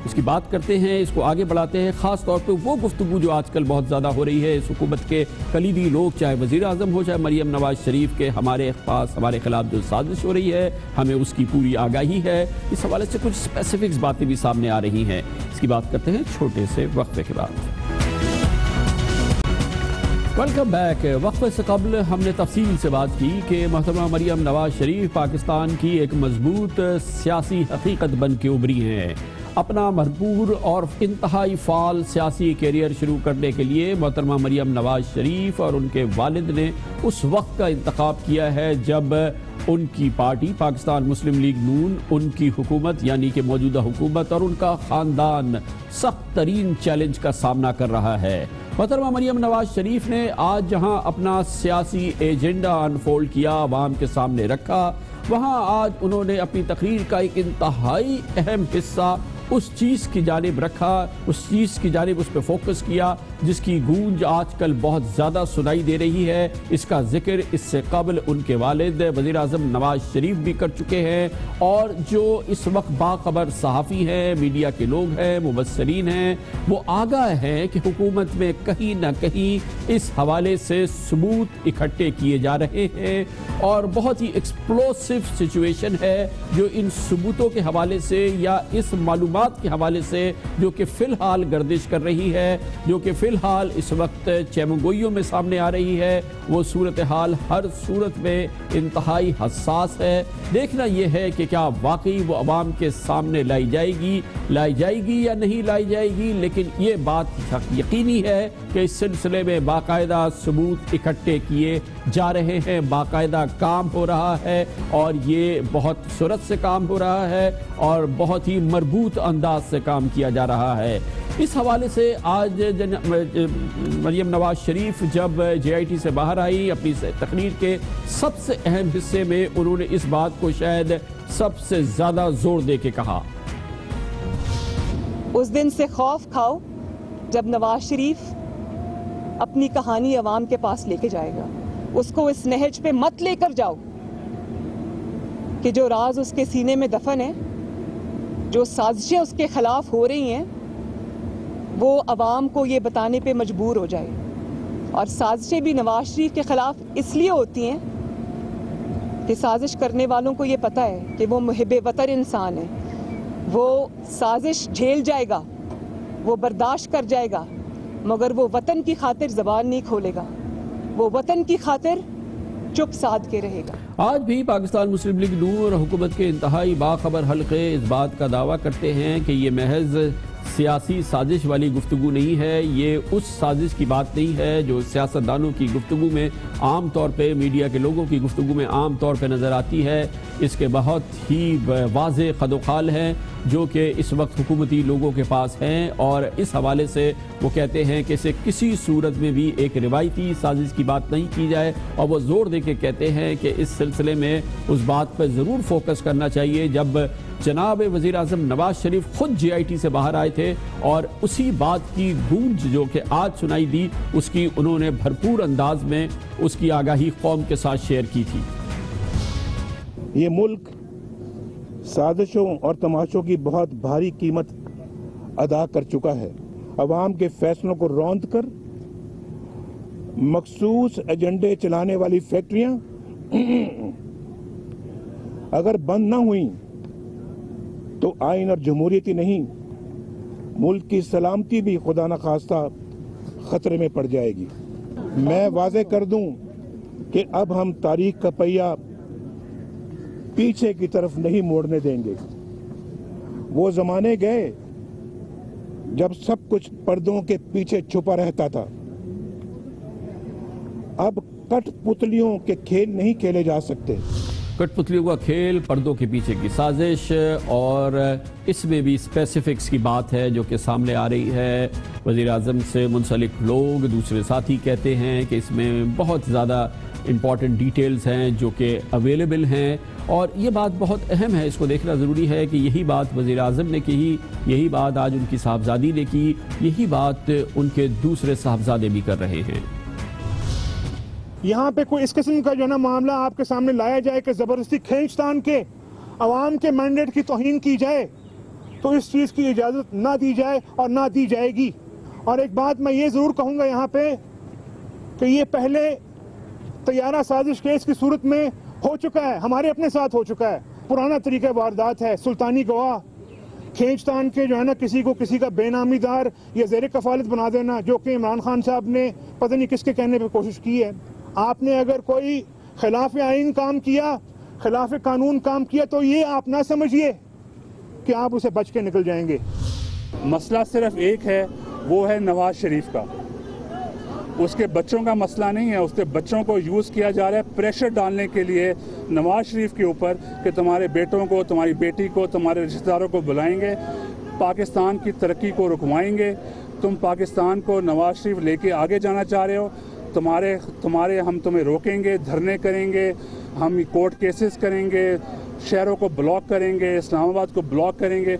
اس کی بات کرتے ہیں, اس کو آگے بڑھاتے ہیں, خاص طور پہ وہ گفتگو جو آج کل بہت زیادہ ہو رہی ہے اس حکومت کے کلیدی لوگ, چاہے وزیر اعظم ہو چاہے مریم نواز شریف, کے ہمارے خلاف جو سازش ہو رہی ہے ہمیں اس کی پوری آگاہی ہے. اس حوالے سے کچھ اسپیسیفکس باتیں بھی سامنے آ رہی ہیں. اس کی بات کرتے ہیں چھوٹے سے وقفے کے بعد. Welcome back. وقفے سے قبل ہم نے تفصیل سے بات کی کہ محترمہ مریم نواز شریف پاکستان کی ایک مضبوط سیاسی حقیقت بن کے ابھری ہیں. اپنا بھرپور اور انتہائی فعال سیاسی کیریئر شروع کرنے کے لیے محترمہ مریم نواز شریف اور ان کے والد نے اس وقت کا انتخاب کیا ہے جب ان کی پارٹی پاکستان مسلم لیگ نون, ان کی حکومت یعنی کہ موجودہ حکومت اور ان کا خاندان سخت ترین چیلنج کا سامنا کر رہا ہے. محترمہ مریم نواز شریف نے آج جہاں اپنا سیاسی ایجنڈا انفولڈ کیا, عوام کے سامنے رکھا, وہاں آج انہوں نے اپنی تقریر کا ایک انتہائی اہم حصہ اس چیز کی جانب رکھا, اس چیز کی جانب اس پہ فوکس کیا جس کی گونج آج کل بہت زیادہ سنائی دے رہی ہے. اس کا ذکر اس سے قبل ان کے والد وزیر اعظم نواز شریف بھی کر چکے ہیں, اور جو اس وقت باخبر صحافی ہیں, میڈیا کے لوگ ہیں, مبصرین ہیں, وہ آگاہ ہیں کہ حکومت میں کہیں نہ کہیں اس حوالے سے ثبوت اکٹھے کیے جا رہے ہیں, اور بہت ہی ایکسپلوسیو سچویشن ہے جو ان ثبوتوں کے حوالے سے یا اس معلومات کے حوالے سے جو کہ فی الحال گردش کر رہی ہے, جو کہ فی فی الحال اس وقت چیمنگوئیوں میں سامنے آ رہی ہے، وہ صورتحال ہر صورت میں انتہائی حساس ہے۔ دیکھنا یہ ہے کہ کیا واقعی وہ عوام کے سامنے لائی جائے گی یا نہیں لائی جائے گی، لیکن یہ بات یقینی ہے کہ اس سلسلے میں باقاعدہ ثبوت اکٹھے کیے جا رہے ہیں، باقاعدہ کام ہو رہا ہے، اور یہ بہت سرعت سے کام ہو رہا ہے اور بہت ہی مربوط انداز سے کام کیا جا رہا ہے۔ اس حوالے سے آج مریم نواز شریف جب جے آئی ٹی سے باہر آئی، اپنی تقریر کے سب سے اہم حصے میں انہوں نے اس بات کو شاید سب سے زیادہ زور دے کے کہا۔ اس دن سے خوف کھاؤ جب نواز شریف اپنی کہانی عوام کے پاس لے کے جائے گا، اس کو اس نہج پہ مت لے کر جاؤ کہ جو راز اس کے سینے میں دفن ہے، جو سازشیں اس کے خلاف ہو رہی ہیں، وہ عوام کو یہ بتانے پہ مجبور ہو جائے۔ اور سازشیں بھی نواز شریف کے خلاف اس لیے ہوتی ہیں کہ سازش کرنے والوں کو یہ پتہ ہے کہ وہ محب وطن انسان ہے، وہ سازش جھیل جائے گا، وہ برداشت کر جائے گا، مگر وہ وطن کی خاطر زبان نہیں کھولے گا، وہ وطن کی خاطر چپ سادھ کے رہے گا۔ آج بھی پاکستان مسلم لیگ نون اور حکومت کے انتہائی باخبر حلقے اس بات کا دعویٰ کرتے ہیں کہ یہ محض سیاسی سازش والی گفتگو نہیں ہے، یہ اس سازش کی بات نہیں ہے جو سیاستدانوں کی گفتگو میں عام طور پہ، میڈیا کے لوگوں کی گفتگو میں عام طور پہ نظر آتی ہے۔ اس کے بہت ہی واضح خد و خال ہیں جو کہ اس وقت حکومتی لوگوں کے پاس ہیں، اور اس حوالے سے وہ کہتے ہیں کہ اسے کسی صورت میں بھی ایک روایتی سازش کی بات نہیں کی جائے، اور وہ زور دے کے کہتے ہیں کہ اس سلسلے میں اس بات پر ضرور فوکس کرنا چاہیے جب جناب وزیر اعظم نواز شریف خود جے آئی ٹی سے باہر آئے تھے اور اسی بات کی گونج جو کہ آج سنائی دی، اس کی انہوں نے بھرپور انداز میں اس کی آگاہی قوم کے ساتھ شیئر کی تھی۔ یہ ملک سازشوں اور تماشوں کی بہت بھاری قیمت ادا کر چکا ہے۔ عوام کے فیصلوں کو روند کر مخصوص ایجنڈے چلانے والی فیکٹریاں اگر بند نہ ہوئیں تو آئین اور جمہوریت ہی نہیں، ملک کی سلامتی بھی خدا نخواستہ خطرے میں پڑ جائے گی۔ میں واضح کر دوں کہ اب ہم تاریخ کا پہیہ پیچھے کی طرف نہیں موڑنے دیں گے۔ وہ زمانے گئے جب سب کچھ پردوں کے پیچھے چھپا رہتا تھا۔ اب کٹ پتلیوں کے کھیل نہیں کھیلے جا سکتے۔ کٹ پتلیوں کا کھیل، پردوں کے پیچھے کی سازش، اور اس میں بھی اسپیسیفکس کی بات ہے جو کہ سامنے آ رہی ہے۔ وزیر اعظم سے منسلک لوگ، دوسرے ساتھی کہتے ہیں کہ اس میں بہت زیادہ امپورٹنٹ ڈیٹیلز ہیں جو کہ اویلیبل ہیں، اور یہ بات بہت اہم ہے، اس کو دیکھنا ضروری ہے کہ یہی بات وزیر اعظم نے کہی، یہی بات آج ان کی صاحبزادی نے کی، یہی بات ان کے دوسرے صاحبزادے بھی کر رہے ہیں۔ یہاں پہ کوئی اس قسم کا جو نا معاملہ آپ کے سامنے لایا جائے کہ زبردستی کھینچتان کے عوام کے مینڈیٹ کی توہین کی جائے، تو اس چیز کی اجازت نہ دی جائے اور نہ دی جائے گی۔ اور ایک بات میں یہ ضرور کہوں گا یہاں پہ کہ یہ پہلے طیارہ سازش کیس کی صورت میں ہو چکا ہے، ہمارے اپنے ساتھ ہو چکا ہے، پرانا طریقہ واردات ہے، سلطانی گواہ کھینچتان کے جو ہے نا کسی کو کسی کا بے نامی دار یا زیر کفالت بنا دینا، جو کہ عمران خان صاحب نے پتہ نہیں کس کے کہنے پہ کوشش کی ہے۔ آپ نے اگر کوئی خلاف آئین کام کیا، خلاف قانون کام کیا، تو یہ آپ نہ سمجھیے کہ آپ اسے بچ کے نکل جائیں گے۔ مسئلہ صرف ایک ہے، وہ ہے نواز شریف کا، اس کے بچوں کا مسئلہ نہیں ہے۔ اس کے بچوں کو یوز کیا جا رہا ہے پریشر ڈالنے کے لیے نواز شریف کے اوپر کہ تمہارے بیٹوں کو، تمہاری بیٹی کو، تمہارے رشتہ داروں کو بلائیں گے، پاکستان کی ترقی کو رکوائیں گے۔ تم پاکستان کو نواز شریف لے کے آگے جانا چاہ رہے ہو، ہم تمہیں روکیں گے، دھرنے کریں گے، ہم کورٹ کیسز کریں گے، شہروں کو بلاک کریں گے، اسلام آباد کو بلاک کریں گے،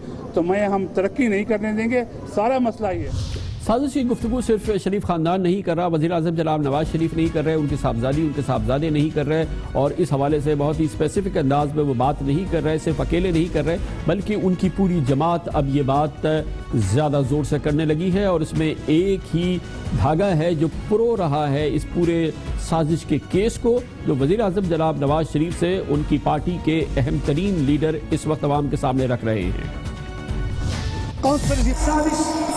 ہم ترقی نہیں کرنے دیں گے۔ سارا مسئلہ یہ ہے۔ سازش کی گفتگو صرف شریف خاندان نہیں کر رہا، وزیر اعظم جناب نواز شریف نہیں کر رہے، ان کی صاحبزادی، ان کے صاحبزادے نہیں کر رہے، اور اس حوالے سے بہت ہی اسپیسیفک انداز میں وہ بات نہیں کر رہے، صرف اکیلے نہیں کر رہے، بلکہ ان کی پوری جماعت اب یہ بات زیادہ زور سے کرنے لگی ہے، اور اس میں ایک ہی دھاگا ہے جو پرو رہا ہے اس پورے سازش کے کیس کو، جو وزیر اعظم جناب نواز شریف سے ان کی پارٹی کے اہم ترین لیڈر اس وقت عوام کے سامنے رکھ رہے ہیں۔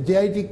JIT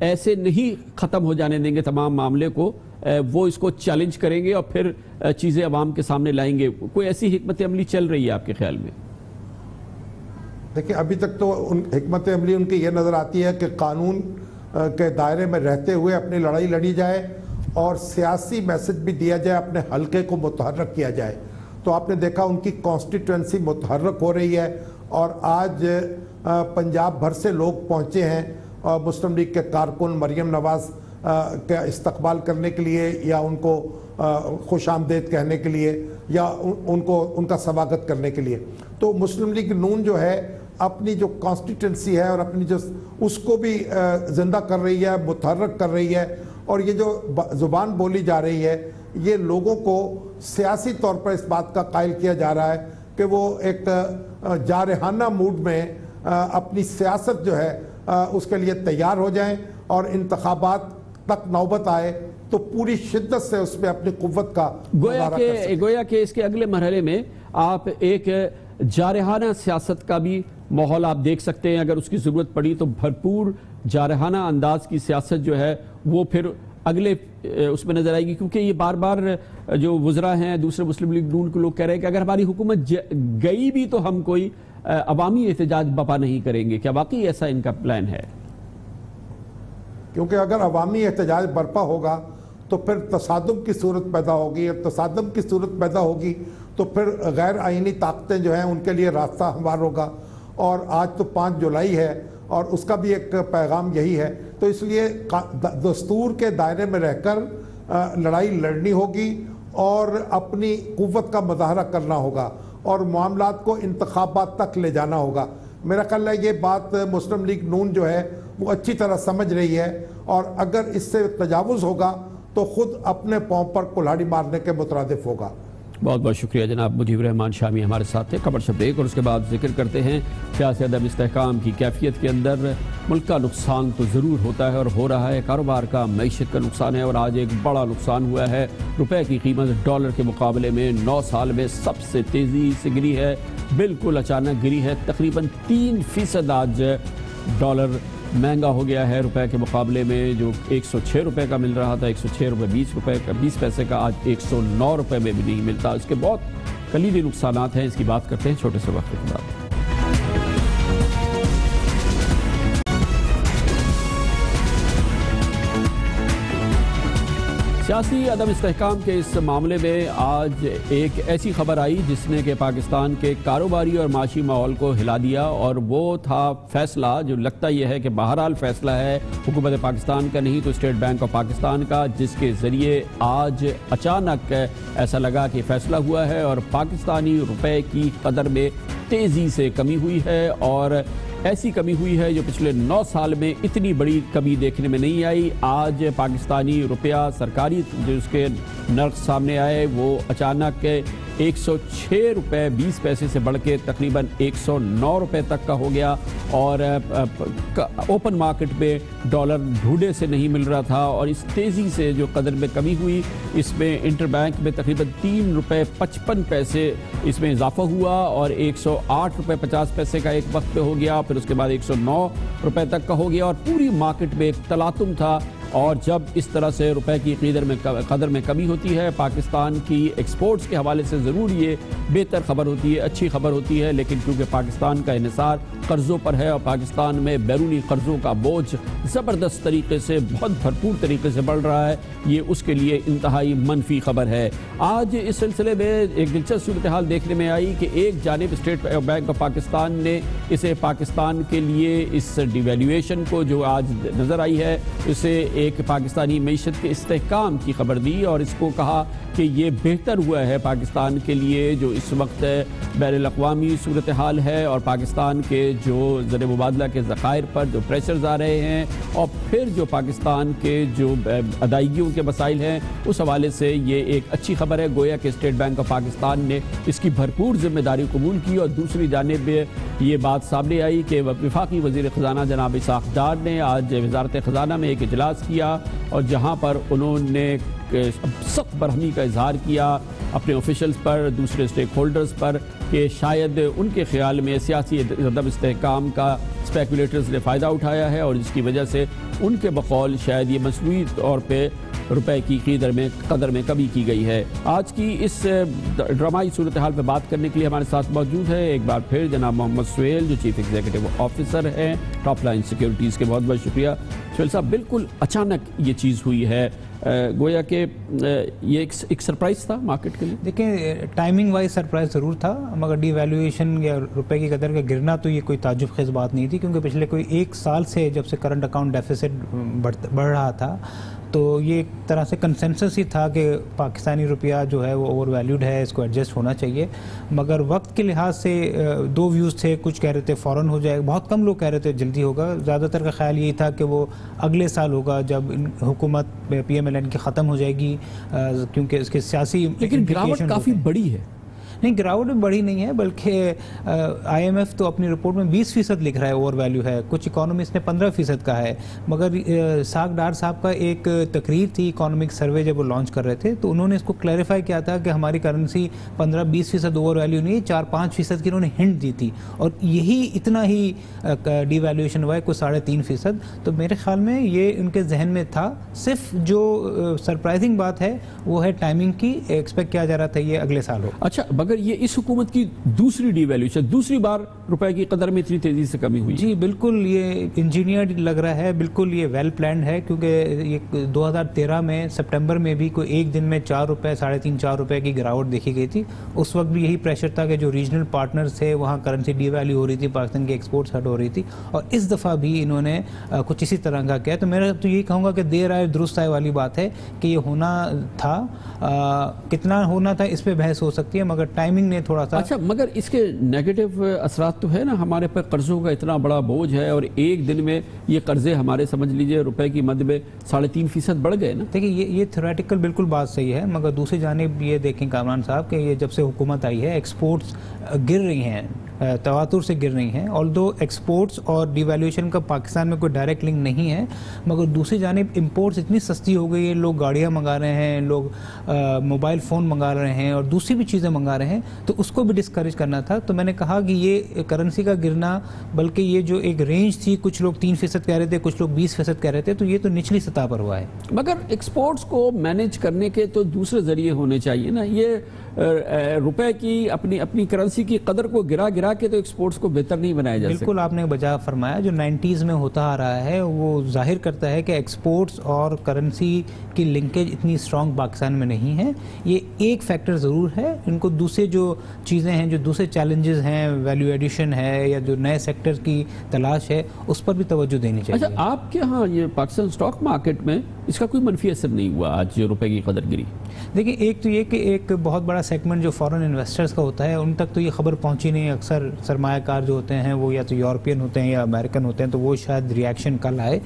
ایسے نہیں ختم ہو جانے دیں گے تمام معاملے کو، وہ اس کو چیلنج کریں گے اور پھر چیزیں عوام کے سامنے لائیں گے. کوئی ایسی حکمت عملی چل رہی ہے آپ کے خیال میں؟ دیکھیں ابھی تک تو حکمت عملی ان کی یہ نظر آتی ہے کہ قانون کے دائرے میں رہتے ہوئے اپنی لڑائی لڑی جائے اور سیاسی میسج بھی دیا جائے، اپنے حلقے کو متحرک کیا جائے. تو آپ نے دیکھا ان کی کانسٹیٹوئنسی متحرک ہو رہی ہے اور آج پنجاب بھر سے لوگ پہنچے ہیں اور مسلم لیگ کے کارکن مریم نواز کا استقبال کرنے کے لیے یا ان کو خوش آمدید کہنے کے لیے یا ان کا سواگت کرنے کے لیے. تو مسلم لیگ نون جو ہے اپنی جو کانسٹیٹوئنسی ہے اور اپنی جو اس کو بھی زندہ کر رہی ہے، متحرک کر رہی ہے. اور یہ جو زبان بولی جا رہی ہے یہ لوگوں کو سیاسی طور پر اس بات کا قائل کیا جا رہا ہے کہ وہ ایک جارحانہ موڈ میں اپنی سیاست جو ہے اس کے لیے تیار ہو جائیں اور انتخابات تک نوبت آئے تو پوری شدت سے اس میں اپنی قوت کا گویا کہ اس کے اگلے مرحلے میں آپ ایک جارحانہ سیاست کا بھی ماحول آپ دیکھ سکتے ہیں. اگر اس کی ضرورت پڑی تو بھرپور جارحانہ انداز کی سیاست جو ہے وہ پھر اگلے اس میں نظر آئے گی، کیونکہ یہ بار بار جو وزراء ہیں دوسرے مسلم لیگ نون کے لوگ کہہ رہے ہیں کہ اگر ہماری حکومت گئی بھی تو ہم کوئی عوامی احتجاج برپا نہیں کریں گے. کیا واقعی ایسا ان کا پلان ہے؟ کیونکہ اگر عوامی احتجاج برپا ہوگا تو پھر تصادم کی صورت پیدا ہوگی، اور تصادم کی صورت پیدا ہوگی تو پھر غیر آئینی طاقتیں جو ہیں ان کے لیے راستہ ہموار ہوگا. اور آج تو 5 جولائی ہے اور اس کا بھی ایک پیغام یہی ہے. تو اس لیے دستور کے دائرے میں رہ کر لڑائی لڑنی ہوگی اور اپنی قوت کا مظاہرہ کرنا ہوگا اور معاملات کو انتخابات تک لے جانا ہوگا. میرا خیال ہے یہ بات مسلم لیگ نون جو ہے وہ اچھی طرح سمجھ رہی ہے اور اگر اس سے تجاوز ہوگا تو خود اپنے پاؤں پر کلہاڑی مارنے کے مترادف ہوگا. بہت بہت شکریہ جناب مجیب الرحمان شامی ہمارے ساتھ تھے. خبر بریک اور اس کے بعد ذکر کرتے ہیں سیاسی عدم استحکام کی کیفیت کے اندر ملک کا نقصان تو ضرور ہوتا ہے اور ہو رہا ہے، کاروبار کا، معیشت کا نقصان ہے اور آج ایک بڑا نقصان ہوا ہے. روپے کی قیمت ڈالر کے مقابلے میں 9 سال میں سب سے تیزی سے گری ہے، بالکل اچانک گری ہے. تقریباً 3% آج ڈالر مہنگا ہو گیا ہے روپے کے مقابلے میں. جو 106 روپے کا مل رہا تھا 106 روپے 20 پیسے کا آج 109 روپے میں بھی نہیں ملتا. اس کے بہت کلیدی نقصانات ہیں، اس کی بات کرتے ہیں چھوٹے سے وقت کے بعد. سیاسی عدم استحکام کے اس معاملے میں آج ایک ایسی خبر آئی جس نے کہ پاکستان کے کاروباری اور معاشی ماحول کو ہلا دیا، اور وہ تھا فیصلہ جو لگتا یہ ہے کہ بہرحال فیصلہ ہے حکومت پاکستان کا نہیں تو اسٹیٹ بینک آف پاکستان کا، جس کے ذریعے آج اچانک ایسا لگا کہ فیصلہ ہوا ہے اور پاکستانی روپے کی قدر میں تیزی سے کمی ہوئی ہے. اور ایسی کمی ہوئی ہے جو پچھلے 9 سال میں اتنی بڑی کمی دیکھنے میں نہیں آئی. آج پاکستانی روپیہ سرکاری جو اس کے نرخ سامنے آئے وہ اچانک 106 روپے 20 پیسے سے بڑھ کے تقریباً 109 روپے تک کا ہو گیا. اور اوپن مارکیٹ میں ڈالر ڈھونڈے سے نہیں مل رہا تھا، اور اس تیزی سے جو قدر میں کمی ہوئی اس میں انٹر بینک میں تقریباً 3 روپے 55 پیسے اس میں اضافہ ہوا اور 108 روپے 50 پیسے کا ایک وقت پہ ہو گیا، پھر اس کے بعد 109 روپے تک کا ہو گیا اور پوری مارکیٹ میں ایک تلاطم تھا. اور جب اس طرح سے روپے کی قدر میں کمی ہوتی ہے پاکستان کی ایکسپورٹس کے حوالے سے ضرور یہ بہتر خبر ہوتی ہے، اچھی خبر ہوتی ہے، لیکن کیونکہ پاکستان کا انحصار قرضوں پر ہے اور پاکستان میں بیرونی قرضوں کا بوجھ زبردست طریقے سے بہت بھرپور طریقے سے بڑھ رہا ہے، یہ اس کے لیے انتہائی منفی خبر ہے. آج اس سلسلے میں ایک دلچسپ صورتحال دیکھنے میں آئی کہ ایک جانب اسٹیٹ بینک آف پاکستان نے اسے پاکستان کے لیے اس ڈیویلیویشن کو جو آج نظر آئی ہے اسے ایک پاکستانی معیشت کے استحکام کی خبر دی اور اس کو کہا کہ یہ بہتر ہوا ہے پاکستان کے لیے جو اس وقت بین الاقوامی صورتحال ہے اور پاکستان کے جو زر مبادلہ کے ذخائر پر جو پریشرز آ رہے ہیں اور پھر جو پاکستان کے جو ادائیگیوں کے مسائل ہیں اس حوالے سے یہ ایک اچھی خبر ہے. گویا کہ اسٹیٹ بینک آف پاکستان نے اس کی بھرپور ذمہ داری قبول کی اور دوسری جانب یہ بات سامنے آئی کہ وفاقی وزیر خزانہ جناب اسحاق ڈار نے آج وزارت خزانہ میں ایک اجلاس کیا اور جہاں پر انہوں نے سخت برہمی کا اظہار کیا اپنے آفیشلز پر، دوسرے اسٹیک ہولڈرز پر کہ شاید ان کے خیال میں سیاسی عدم استحکام کا اسپیکولیٹرز نے فائدہ اٹھایا ہے اور جس کی وجہ سے ان کے بقول شاید یہ مصنوعی طور پہ روپے کی قدر میں کمی کی گئی ہے۔ آج کی اس ڈرامائی صورتحال پہ بات کرنے کے لیے ہمارے ساتھ موجود ہے ایک بار پھر جناب محمد سہیل جو چیف ایگزیکٹو آفیسر ہیں ٹاپ لائن سیکیورٹیز کے۔ بہت بہت شکریہ سہیل صاحب۔ بالکل اچانک یہ چیز ہوئی ہے، گویا کہ یہ ایک سرپرائز تھا مارکیٹ کے لیے۔ دیکھیں ٹائمنگ وائز سرپرائز ضرور تھا، مگر ڈی ویلیویشن یا روپے کی قدر کا گرنا تو یہ کوئی تعجب خیز بات نہیں تھی، کیونکہ پچھلے کوئی ایک سال سے جب سے کرنٹ اکاؤنٹ ڈیفیسٹ بڑھ رہا تھا تو یہ ایک طرح سے کنسنسس ہی تھا کہ پاکستانی روپیہ جو ہے وہ اوور ویلیوڈ ہے، اس کو ایڈجسٹ ہونا چاہیے۔ مگر وقت کے لحاظ سے دو ویوز تھے، کچھ کہہ رہے تھے فوراً ہو جائے، بہت کم لوگ کہہ رہے تھے جلدی ہوگا، زیادہ تر کا خیال یہی تھا کہ وہ اگلے سال ہوگا جب حکومت پی ایم ایل این کی ختم ہو جائے گی، کیونکہ اس کے سیاسی لیکن گراوٹ کافی بڑی ہے۔ نہیں، گراوٹ بڑی نہیں ہے، بلکہ آئی ایم ایف تو اپنی رپورٹ میں 20% لکھ رہا ہے اوور ویلیو ہے، کچھ اکانومسٹ نے 15% کہا ہے۔ مگر ساگ ڈار صاحب کا ایک تقریر تھی اکانومک سروے جب وہ لانچ کر رہے تھے تو انہوں نے اس کو کلیریفائی کیا تھا کہ ہماری کرنسی 15-20% اوور ویلیو نہیں ہے، 4-5% کی انہوں نے ہنٹ دی تھی، اور یہی اتنا ہی ڈی ویلیویشن ہوا ہے، کوئی 3.5%۔ تو میرے خیال میں یہ ان کے ذہن میں تھا۔ صرف جو سرپرائزنگ بات ہے وہ ہے ٹائمنگ کی، ایکسپیکٹ کیا جا رہا تھا یہ اگلے سال ہو۔ اچھا، مگر یہ اس حکومت کی دوسری ڈی ویلیوشن، دوسری بار روپے کی قدر میں اتنی تیزی سے کمی ہوئی؟ جی بالکل، یہ انجینئرڈ لگ رہا ہے، بالکل یہ ویل پلانڈ ہے، کیونکہ یہ 2013 میں سپٹمبر میں بھی کوئی ایک دن میں 4 روپے 3.5-4 روپے کی گراوٹ دیکھی گئی تھی۔ اس وقت بھی یہی پریشر تھا کہ جو ریجنل پارٹنرز تھے وہاں کرنسی ڈی ویلیو ہو رہی تھی، پاکستان کی ایکسپورٹس ہٹ ہو رہی تھی، اور اس دفعہ بھی انہوں نے کچھ اسی طرح کا کیا۔ تو میں تو یہی کہوں گا کہ دیر آئے درست آئے والی بات ہے کہ یہ ہونا تھا، کتنا ہونا تھا اس پہ بحث ہو سکتی ہے، مگر ٹائمنگ نے تھوڑا سا۔ اچھا، مگر اس کے نیگیٹو اثرات تو ہے نا، ہمارے پر قرضوں کا اتنا بڑا بوجھ ہے اور ایک دن میں یہ قرضے ہمارے سمجھ لیجئے روپے کی مد میں 3.5% بڑھ گئے نا۔ دیکھیں یہ تھیوریٹیکل بالکل بات صحیح ہے، مگر دوسری جانب یہ دیکھیں کامران صاحب کہ یہ جب سے حکومت آئی ہے ایکسپورٹس گر رہی ہیں، تواتر سے گر رہی ہیں، آلدو ایکسپورٹس اور ڈی ویلیویشن کا پاکستان میں کوئی ڈائریکٹ لنک نہیں ہے، مگر دوسری جانب امپورٹس اتنی سستی ہو گئی ہے، لوگ گاڑیاں منگا رہے ہیں، لوگ موبائل فون منگا رہے ہیں اور دوسری بھی چیزیں منگا رہے ہیں، تو اس کو بھی ڈسکریج کرنا تھا۔ تو میں نے کہا کہ یہ کرنسی کا گرنا، بلکہ یہ جو ایک رینج تھی، کچھ لوگ 3% کہہ رہے تھے، کچھ لوگ 20% کہہ رہے تھے، تو یہ تو نچلی سطح پر ہوا ہے۔ مگر ایکسپورٹس کو مینیج کرنے کے تو دوسرے ذریعے ہونے چاہیے نا، یہ روپے کی اپنی کرنسی کی قدر کو گرا کے تو ایکسپورٹس کو بہتر نہیں بنایا جا سکتا۔ بالکل آپ نے بجا فرمایا، جو 90s میں ہوتا آ رہا ہے وہ ظاہر کرتا ہے کہ ایکسپورٹس اور کرنسی کی لنکیج اتنی اسٹرانگ پاکستان میں نہیں ہے۔ یہ ایک فیکٹر ضرور ہے، ان کو دوسرے جو چیزیں ہیں، جو دوسرے چیلنجز ہیں، ویلیو ایڈیشن ہے یا جو نئے سیکٹر کی تلاش ہے، اس پر بھی توجہ دینی چاہیے۔ اچھا، آپ کے ہاں یہ پاکستان سٹاک مارکیٹ میں اس کا کوئی منفی اثر نہیں ہوا آج روپے کی قدر گری؟ دیکھیں، ایک تو یہ کہ ایک بہت بڑا سیگمنٹ جو فورن انویسٹرز کا ہوتا ہے ان تک تو یہ خبر پہنچی نہیں۔ اکثر سرمایہ کار جو ہوتے ہیں وہ یا تو یورپین ہوتے ہیں یا امریکن ہوتے ہیں، تو وہ شاید ریاکشن کل آئے،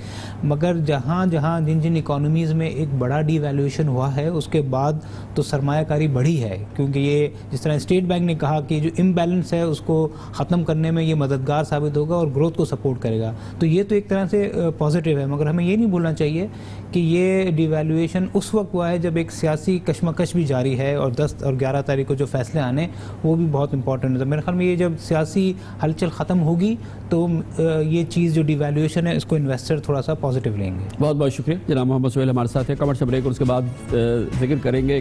مگر جن اکانومیز میں ایک بڑا ڈی ویلیویشن ہوا ہے اس کے بعد تو سرمایہ کاری بڑھی ہے، کیونکہ یہ جس طرح اسٹیٹ بینک نے کہا کہ جو امبیلنس ہے اس کو ختم کرنے میں یہ مددگار ثابت ہوگا اور گروتھ کو سپورٹ کرے گا، تو یہ تو ایک طرح سے پازیٹیو ہے۔ مگر ہمیں یہ نہیں بھولنا چاہیے کہ یہ ڈی ویلیویشن اس وقت ہوا ہے جب ایک سیاسی کشمکش بھی جاری ہے، اور 10 اور 11 تاریخ کو جو فیصلے آنے وہ بھی بہت امپورٹنٹ ہے۔ میرے خیال میں یہ جب سیاسی ہلچل ختم ہوگی تو یہ چیز جو ڈی ویلیویشن ہے اس کو انویسٹر تھوڑا سا پازیٹیو لیں گے۔ بہت بہت شکریہ جناب محمد سہیل ہمارے ساتھ ہیں۔ کمرشل بریک، اور اس کے بعد ذکر کریں گے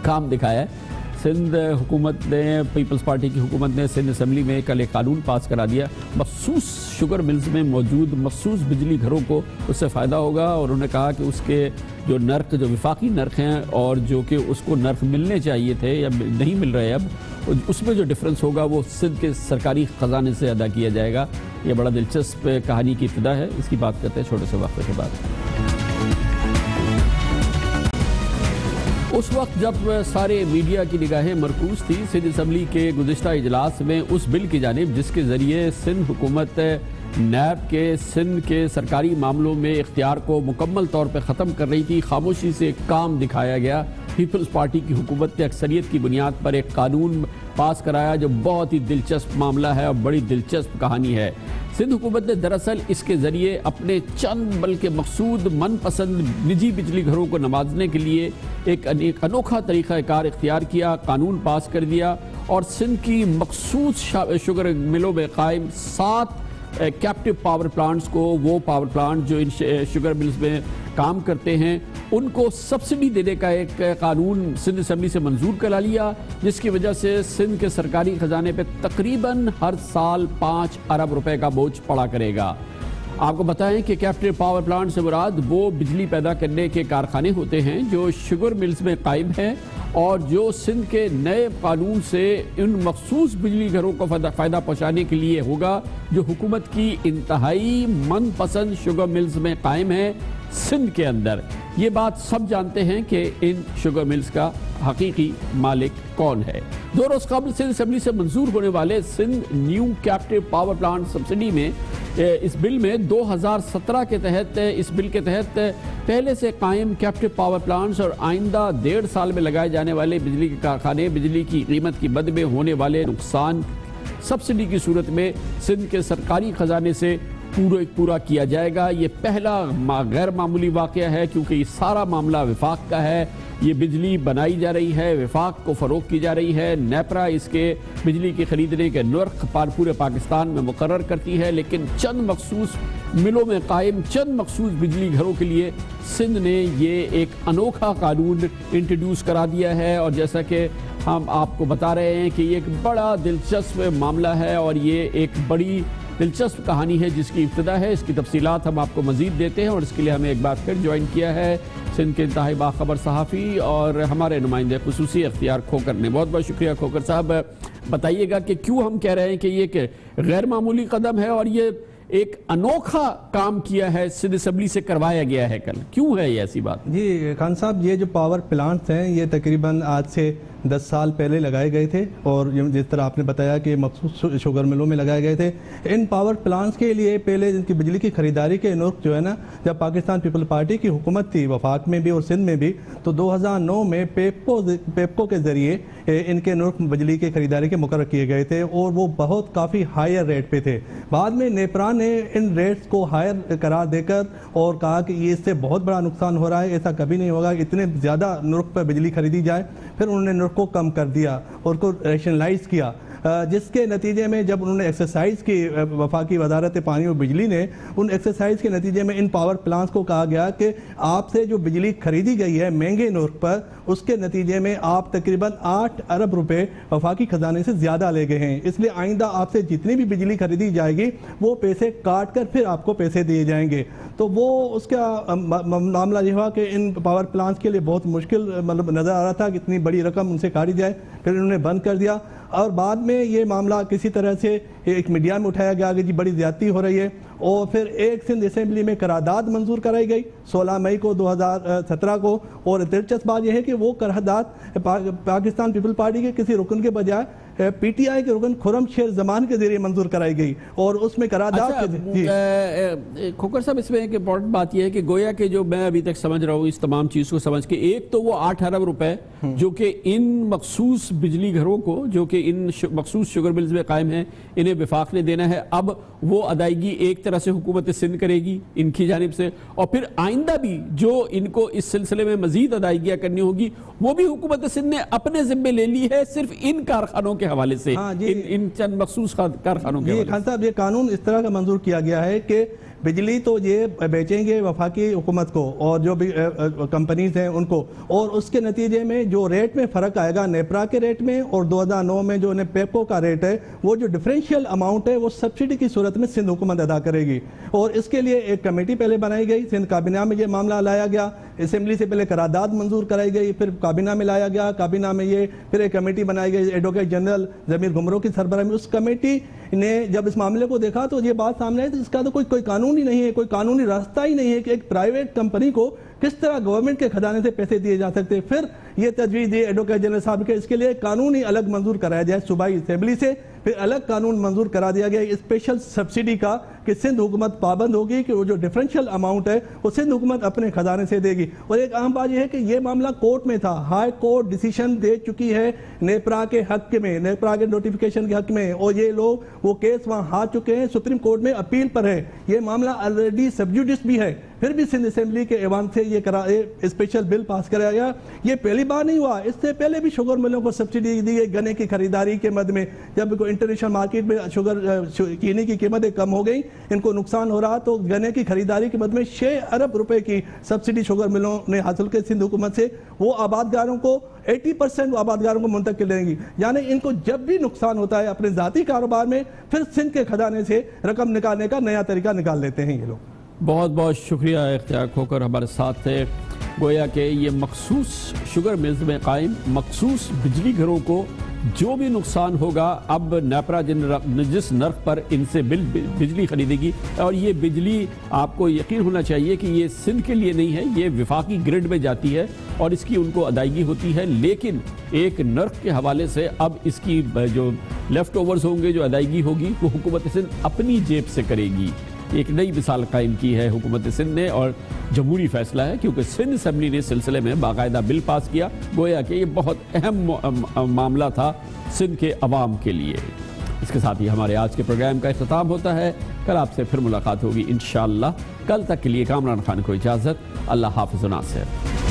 کام دکھایا ہے سندھ حکومت نے، پیپلز پارٹی کی حکومت نے سندھ اسمبلی میں کل ایک قانون پاس کرا دیا، مخصوص شوگر ملز میں موجود مخصوص بجلی گھروں کو اس سے فائدہ ہوگا، اور انہوں نے کہا کہ اس کے جو نرخ، جو وفاقی نرخ ہیں اور جو کہ اس کو نرخ ملنے چاہیے تھے یا نہیں مل رہے اب، اس میں جو ڈفرنس ہوگا وہ سندھ کے سرکاری خزانے سے ادا کیا جائے گا۔ یہ بڑا دلچسپ کہانی کی ابتدا ہے، اس کی بات کرتے ہیں چھوٹے سے وقفے کے بعد۔ اس وقت جب سارے میڈیا کی نگاہیں مرکوز تھی سندھ اسمبلی کے گزشتہ اجلاس میں اس بل کی جانب جس کے ذریعے سندھ حکومت نیب کے سندھ کے سرکاری معاملوں میں اختیار کو مکمل طور پہ ختم کر رہی تھی، خاموشی سے کام دکھایا گیا۔ پیپلز پارٹی کی حکومت نے اکثریت کی بنیاد پر ایک قانون پاس کرایا جو بہت ہی دلچسپ معاملہ ہے اور بڑی دلچسپ کہانی ہے۔ سندھ حکومت نے دراصل اس کے ذریعے اپنے چند بلکہ مقصود من پسند نجی بجلی گھروں کو نوازنے کے لیے ایک انوکھا طریقہ کار اختیار کیا، قانون پاس کر دیا، اور سندھ کی مخصوص شوگر ملوں میں قائم 7 کیپٹیو پاور پلانٹس کو، وہ پاور پلانٹ جو ان شوگر ملز میں کام کرتے ہیں، ان کو سبسڈی دینے کا ایک قانون سندھ اسمبلی سے منظور کرا لیا، جس کی وجہ سے سندھ کے سرکاری خزانے پہ تقریباً ہر سال 5 ارب روپے کا بوجھ پڑا کرے گا۔ آپ کو بتائیں کہ کیپٹیو پاور پلانٹ سے مراد وہ بجلی پیدا کرنے کے کارخانے ہوتے ہیں جو شوگر ملز میں قائم ہیں، اور جو سندھ کے نئے قانون سے ان مخصوص بجلی گھروں کو فائدہ پہنچانے کے لیے ہوگا جو حکومت کی انتہائی من پسند شوگر ملز میں قائم ہیں سندھ کے اندر۔ یہ بات سب جانتے ہیں کہ ان شوگر ملز کا حقیقی مالک کون ہے۔ 2 روز قبل سندھ اسمبلی سے منظور ہونے والے Sindh new captive power plant subsidy میں اس بل میں 2017 کے تحت اس بل کے تحت پہلے سے قائم کیپٹیو پاور پلانٹس اور آئندہ 1.5 سال میں لگائے جانے والے بجلی کے کارخانے بجلی کی قیمت کی مد میں ہونے والے نقصان سبسڈی کی صورت میں سندھ کے سرکاری خزانے سے پورا کیا جائے گا۔ یہ پہلا غیر معمولی واقعہ ہے کیونکہ یہ سارا معاملہ وفاق کا ہے۔ یہ بجلی بنائی جا رہی ہے، وفاق کو فروخت کی جا رہی ہے، نیپرا اس کے بجلی کے خریدنے کے نرخ پورے پاکستان میں مقرر کرتی ہے، لیکن چند مخصوص ملوں میں قائم چند مخصوص بجلی گھروں کے لیے سندھ نے یہ ایک انوکھا قانون انٹروڈیوس کرا دیا ہے۔ اور جیسا کہ ہم آپ کو بتا رہے ہیں کہ یہ ایک بڑا دلچسپ معاملہ ہے اور یہ ایک بڑی دلچسپ کہانی ہے جس کی ابتدا ہے۔ اس کی تفصیلات ہم آپ کو مزید دیتے ہیں، اور اس کے لیے ہمیں ایک بار پھر جوائن کیا ہے سندھ کے انتہائی باخبر صحافی اور ہمارے نمائندے خصوصی اختیار کھوکر نے۔ بہت بہت شکریہ کھوکر صاحب۔ بتائیے گا کہ کیوں ہم کہہ رہے ہیں کہ یہ ایک غیر معمولی قدم ہے اور یہ ایک انوکھا کام کیا ہے، سندھ اسمبلی سے کروایا گیا ہے کل، کیوں ہے یہ ایسی بات؟ جی خان صاحب، یہ جو پاور پلانٹس ہیں یہ تقریباً آج سے 10 سال پہلے لگائے گئے تھے، اور جس طرح آپ نے بتایا کہ مخصوص شوگر ملوں میں لگائے گئے تھے۔ ان پاور پلانٹس کے لیے پہلے ان کی بجلی کی خریداری کے نرخ جو ہے نا، جب پاکستان پیپل پارٹی کی حکومت تھی وفاق میں بھی اور سندھ میں بھی، تو 2009 میں پیپکو کے ذریعے ان کے نرخ بجلی کے خریداری کے مقرر کیے گئے تھے، اور وہ بہت کافی ہائر ریٹ پہ تھے۔ بعد میں نیپرا نے ان ریٹس کو ہائر قرار دے کر اور کہا کہ یہ اس سے بہت بڑا نقصان ہو رہا ہے، ایسا کبھی نہیں ہوگا اتنے زیادہ نرخ پر بجلی خریدی جائے۔ پھر انہوں نے نرخ کو کم کر دیا اور کو ریشنلائز کیا، جس کے نتیجے میں جب انہوں نے ایکسرسائز کی وفاقی وزارت پانی اور بجلی نے، ان ایکسرسائز کے نتیجے میں ان پاور پلانٹس کو کہا گیا کہ آپ سے جو بجلی خریدی گئی ہے مہنگے نرخ پر، اس کے نتیجے میں آپ تقریباً 8 ارب روپے وفاقی خزانے سے زیادہ لے گئے ہیں، اس لیے آئندہ آپ سے جتنی بھی بجلی خریدی جائے گی وہ پیسے کاٹ کر پھر آپ کو پیسے دیے جائیں گے۔ تو وہ اس کا معاملہ یہ ہوا کہ ان پاور پلانٹس کے لیے بہت مشکل نظر آ رہا تھا کہ اتنی بڑی رقم ان سے کاٹی جائے، پھر انہوں نے بند کر دیا، اور بعد میں یہ معاملہ کسی طرح سے ایک میڈیا میں اٹھایا گیا کہ جی بڑی زیادتی ہو رہی ہے، اور پھر ایک سندھ اسمبلی میں قرارداد منظور کرائی گئی 16 مئی کو 2017 کو، اور دلچسپ بات یہ ہے کہ وہ قرارداد پاکستان پیپل پارٹی کے کسی رکن کے بجائے پی ٹی آئی کے رکن خرم شیر زمان کے ذریعے منظور کرائی گئی، اور اس میں قرارداد کھوکر صاحب اس میں ایک امپورٹنٹ بات یہ ہے کہ گویا کہ جو میں ابھی تک سمجھ رہا ہوں اس تمام چیز کو سمجھ کے، ایک تو وہ 8 ارب روپے جو کہ ان مخصوص بجلی گھروں کو جو کہ ان مخصوص شوگر ملز میں قائم ہیں انہیں وفاق نے دینا ہے، اب وہ ادائیگی ایک طرح سے حکومت سندھ کرے گی ان کی جانب سے، اور پھر آئندہ بھی جو ان کو اس سلسلے میں مزید ادائیگیاں کرنی ہوگی وہ بھی حکومت سندھ نے اپنے ذمے لے لی ہے، صرف ان کارخانوں کے حوالے سے، ان چند مخصوص کارخانوں کے حوالے سے۔ خان صاحب، یہ قانون اس طرح کا منظور کیا گیا ہے کہ بجلی تو یہ بیچیں گے وفاقی حکومت کو اور جو بھی کمپنیز ہیں ان کو، اور اس کے نتیجے میں جو ریٹ میں فرق آئے گا نیپرا کے ریٹ میں اور 2009 میں جو پیپکو کا ریٹ ہے، وہ جو ڈفرینشیل اماؤنٹ ہے وہ سبسڈی کی صورت میں سندھ حکومت ادا کرے گی، اور اس کے لیے ایک کمیٹی پہلے بنائی گئی، سندھ کابینہ میں یہ معاملہ لایا گیا، اسمبلی سے پہلے قرارداد منظور کرائی گئی، پھر کابینہ میں لایا گیا، کابینہ میں یہ پھر ایک کمیٹی بنائی گئی ایڈوکیٹ جنرل ضمیر گھمرو کی سربراہی میں۔ اس کمیٹی نے جب اس معاملے کو دیکھا تو یہ بات سامنے آئی کہ اس کا تو کوئی قانون ہی نہیں ہے، کوئی قانونی راستہ ہی نہیں ہے کہ ایک پرائیویٹ کمپنی کو کس طرح گورنمنٹ کے خزانے سے پیسے دیے جا سکتے۔ پھر یہ تجویز دی ایڈوکیٹ جنرل صاحب کے اس کے لیے قانون ہی الگ منظور کرایا جائے صوبائی اسمبلی سے، پھر الگ قانون منظور کرا دیا گیا اسپیشل سبسڈی کا کہ سندھ حکومت پابند ہوگی کہ وہ جو ڈیفرنشیل اماؤنٹ ہے وہ سندھ حکومت اپنے خزانے سے دے گی. اور ایک اہم بات یہ ہے کہ یہ معاملہ کورٹ میں تھا, ہائی کورٹ ڈیسیشن دے چکی ہے نیپرا کے حق میں, نیپرا کے نوٹیفیکیشن کے حق میں, اور یہ لوگ وہ کیس وہاں ہار چکے ہیں, سپریم کورٹ میں اپیل پر ہے. یہ معاملہ آلریڈی سب جوڈس بھی ہے, پھر بھی سندھ اسمبلی کے ایوان سے یہ اسپیشل بل پاس کرایا گیا. یہ پہلی بار نہیں ہوا, اس سے پہلے بھی شوگر ملوں کو سبسڈی دی گئی گنے کی خریداری کے مد میں. جب انٹرنیشنل مارکیٹ میں چینی کی قیمتیں کم ہو گئیں, ان کو نقصان ہو رہا, تو گنے کی خریداری کے مد میں 6 ارب روپے کی سبسڈی شوگر ملوں نے حاصل کی سندھ حکومت سے. وہ آبادگاروں کو 80% آبادگاروں کو منتقل دیں گی. یعنی ان کو جب بھی نقصان ہوتا ہے اپنے ذاتی کاروبار میں, پھر سندھ کے خزانے سے رقم نکالنے کا نیا طریقہ نکال لیتے ہیں یہ لوگ. بہت بہت شکریہ اختیار کھوکر ہمارے ساتھ تھے. گویا کہ یہ مخصوص شوگر ملز میں قائم مخصوص بجلی گھروں کو جو بھی نقصان ہوگا, اب نیپرا جس نرخ پر ان سے بجلی خریدے گی, اور یہ بجلی آپ کو یقین ہونا چاہیے کہ یہ سندھ کے لیے نہیں ہے, یہ وفاقی گرڈ میں جاتی ہے اور اس کی ان کو ادائیگی ہوتی ہے. لیکن ایک نرخ کے حوالے سے اب اس کی جو لیفٹ اوورز ہوں گے, جو ادائیگی ہوگی, وہ حکومت سندھ اپنی جیب سے کرے گی. ایک نئی مثال قائم کی ہے حکومت سندھ نے, اور جمہوری فیصلہ ہے کیونکہ سندھ اسمبلی نے اس سلسلے میں باقاعدہ بل پاس کیا. گویا کہ یہ بہت اہم معاملہ تھا سندھ کے عوام کے لیے. اس کے ساتھ ہی ہمارے آج کے پروگرام کا اختتام ہوتا ہے. کل آپ سے پھر ملاقات ہوگی انشاءاللہ. کل تک کے لیے کامران خان کو اجازت. اللہ حافظ و ناصر.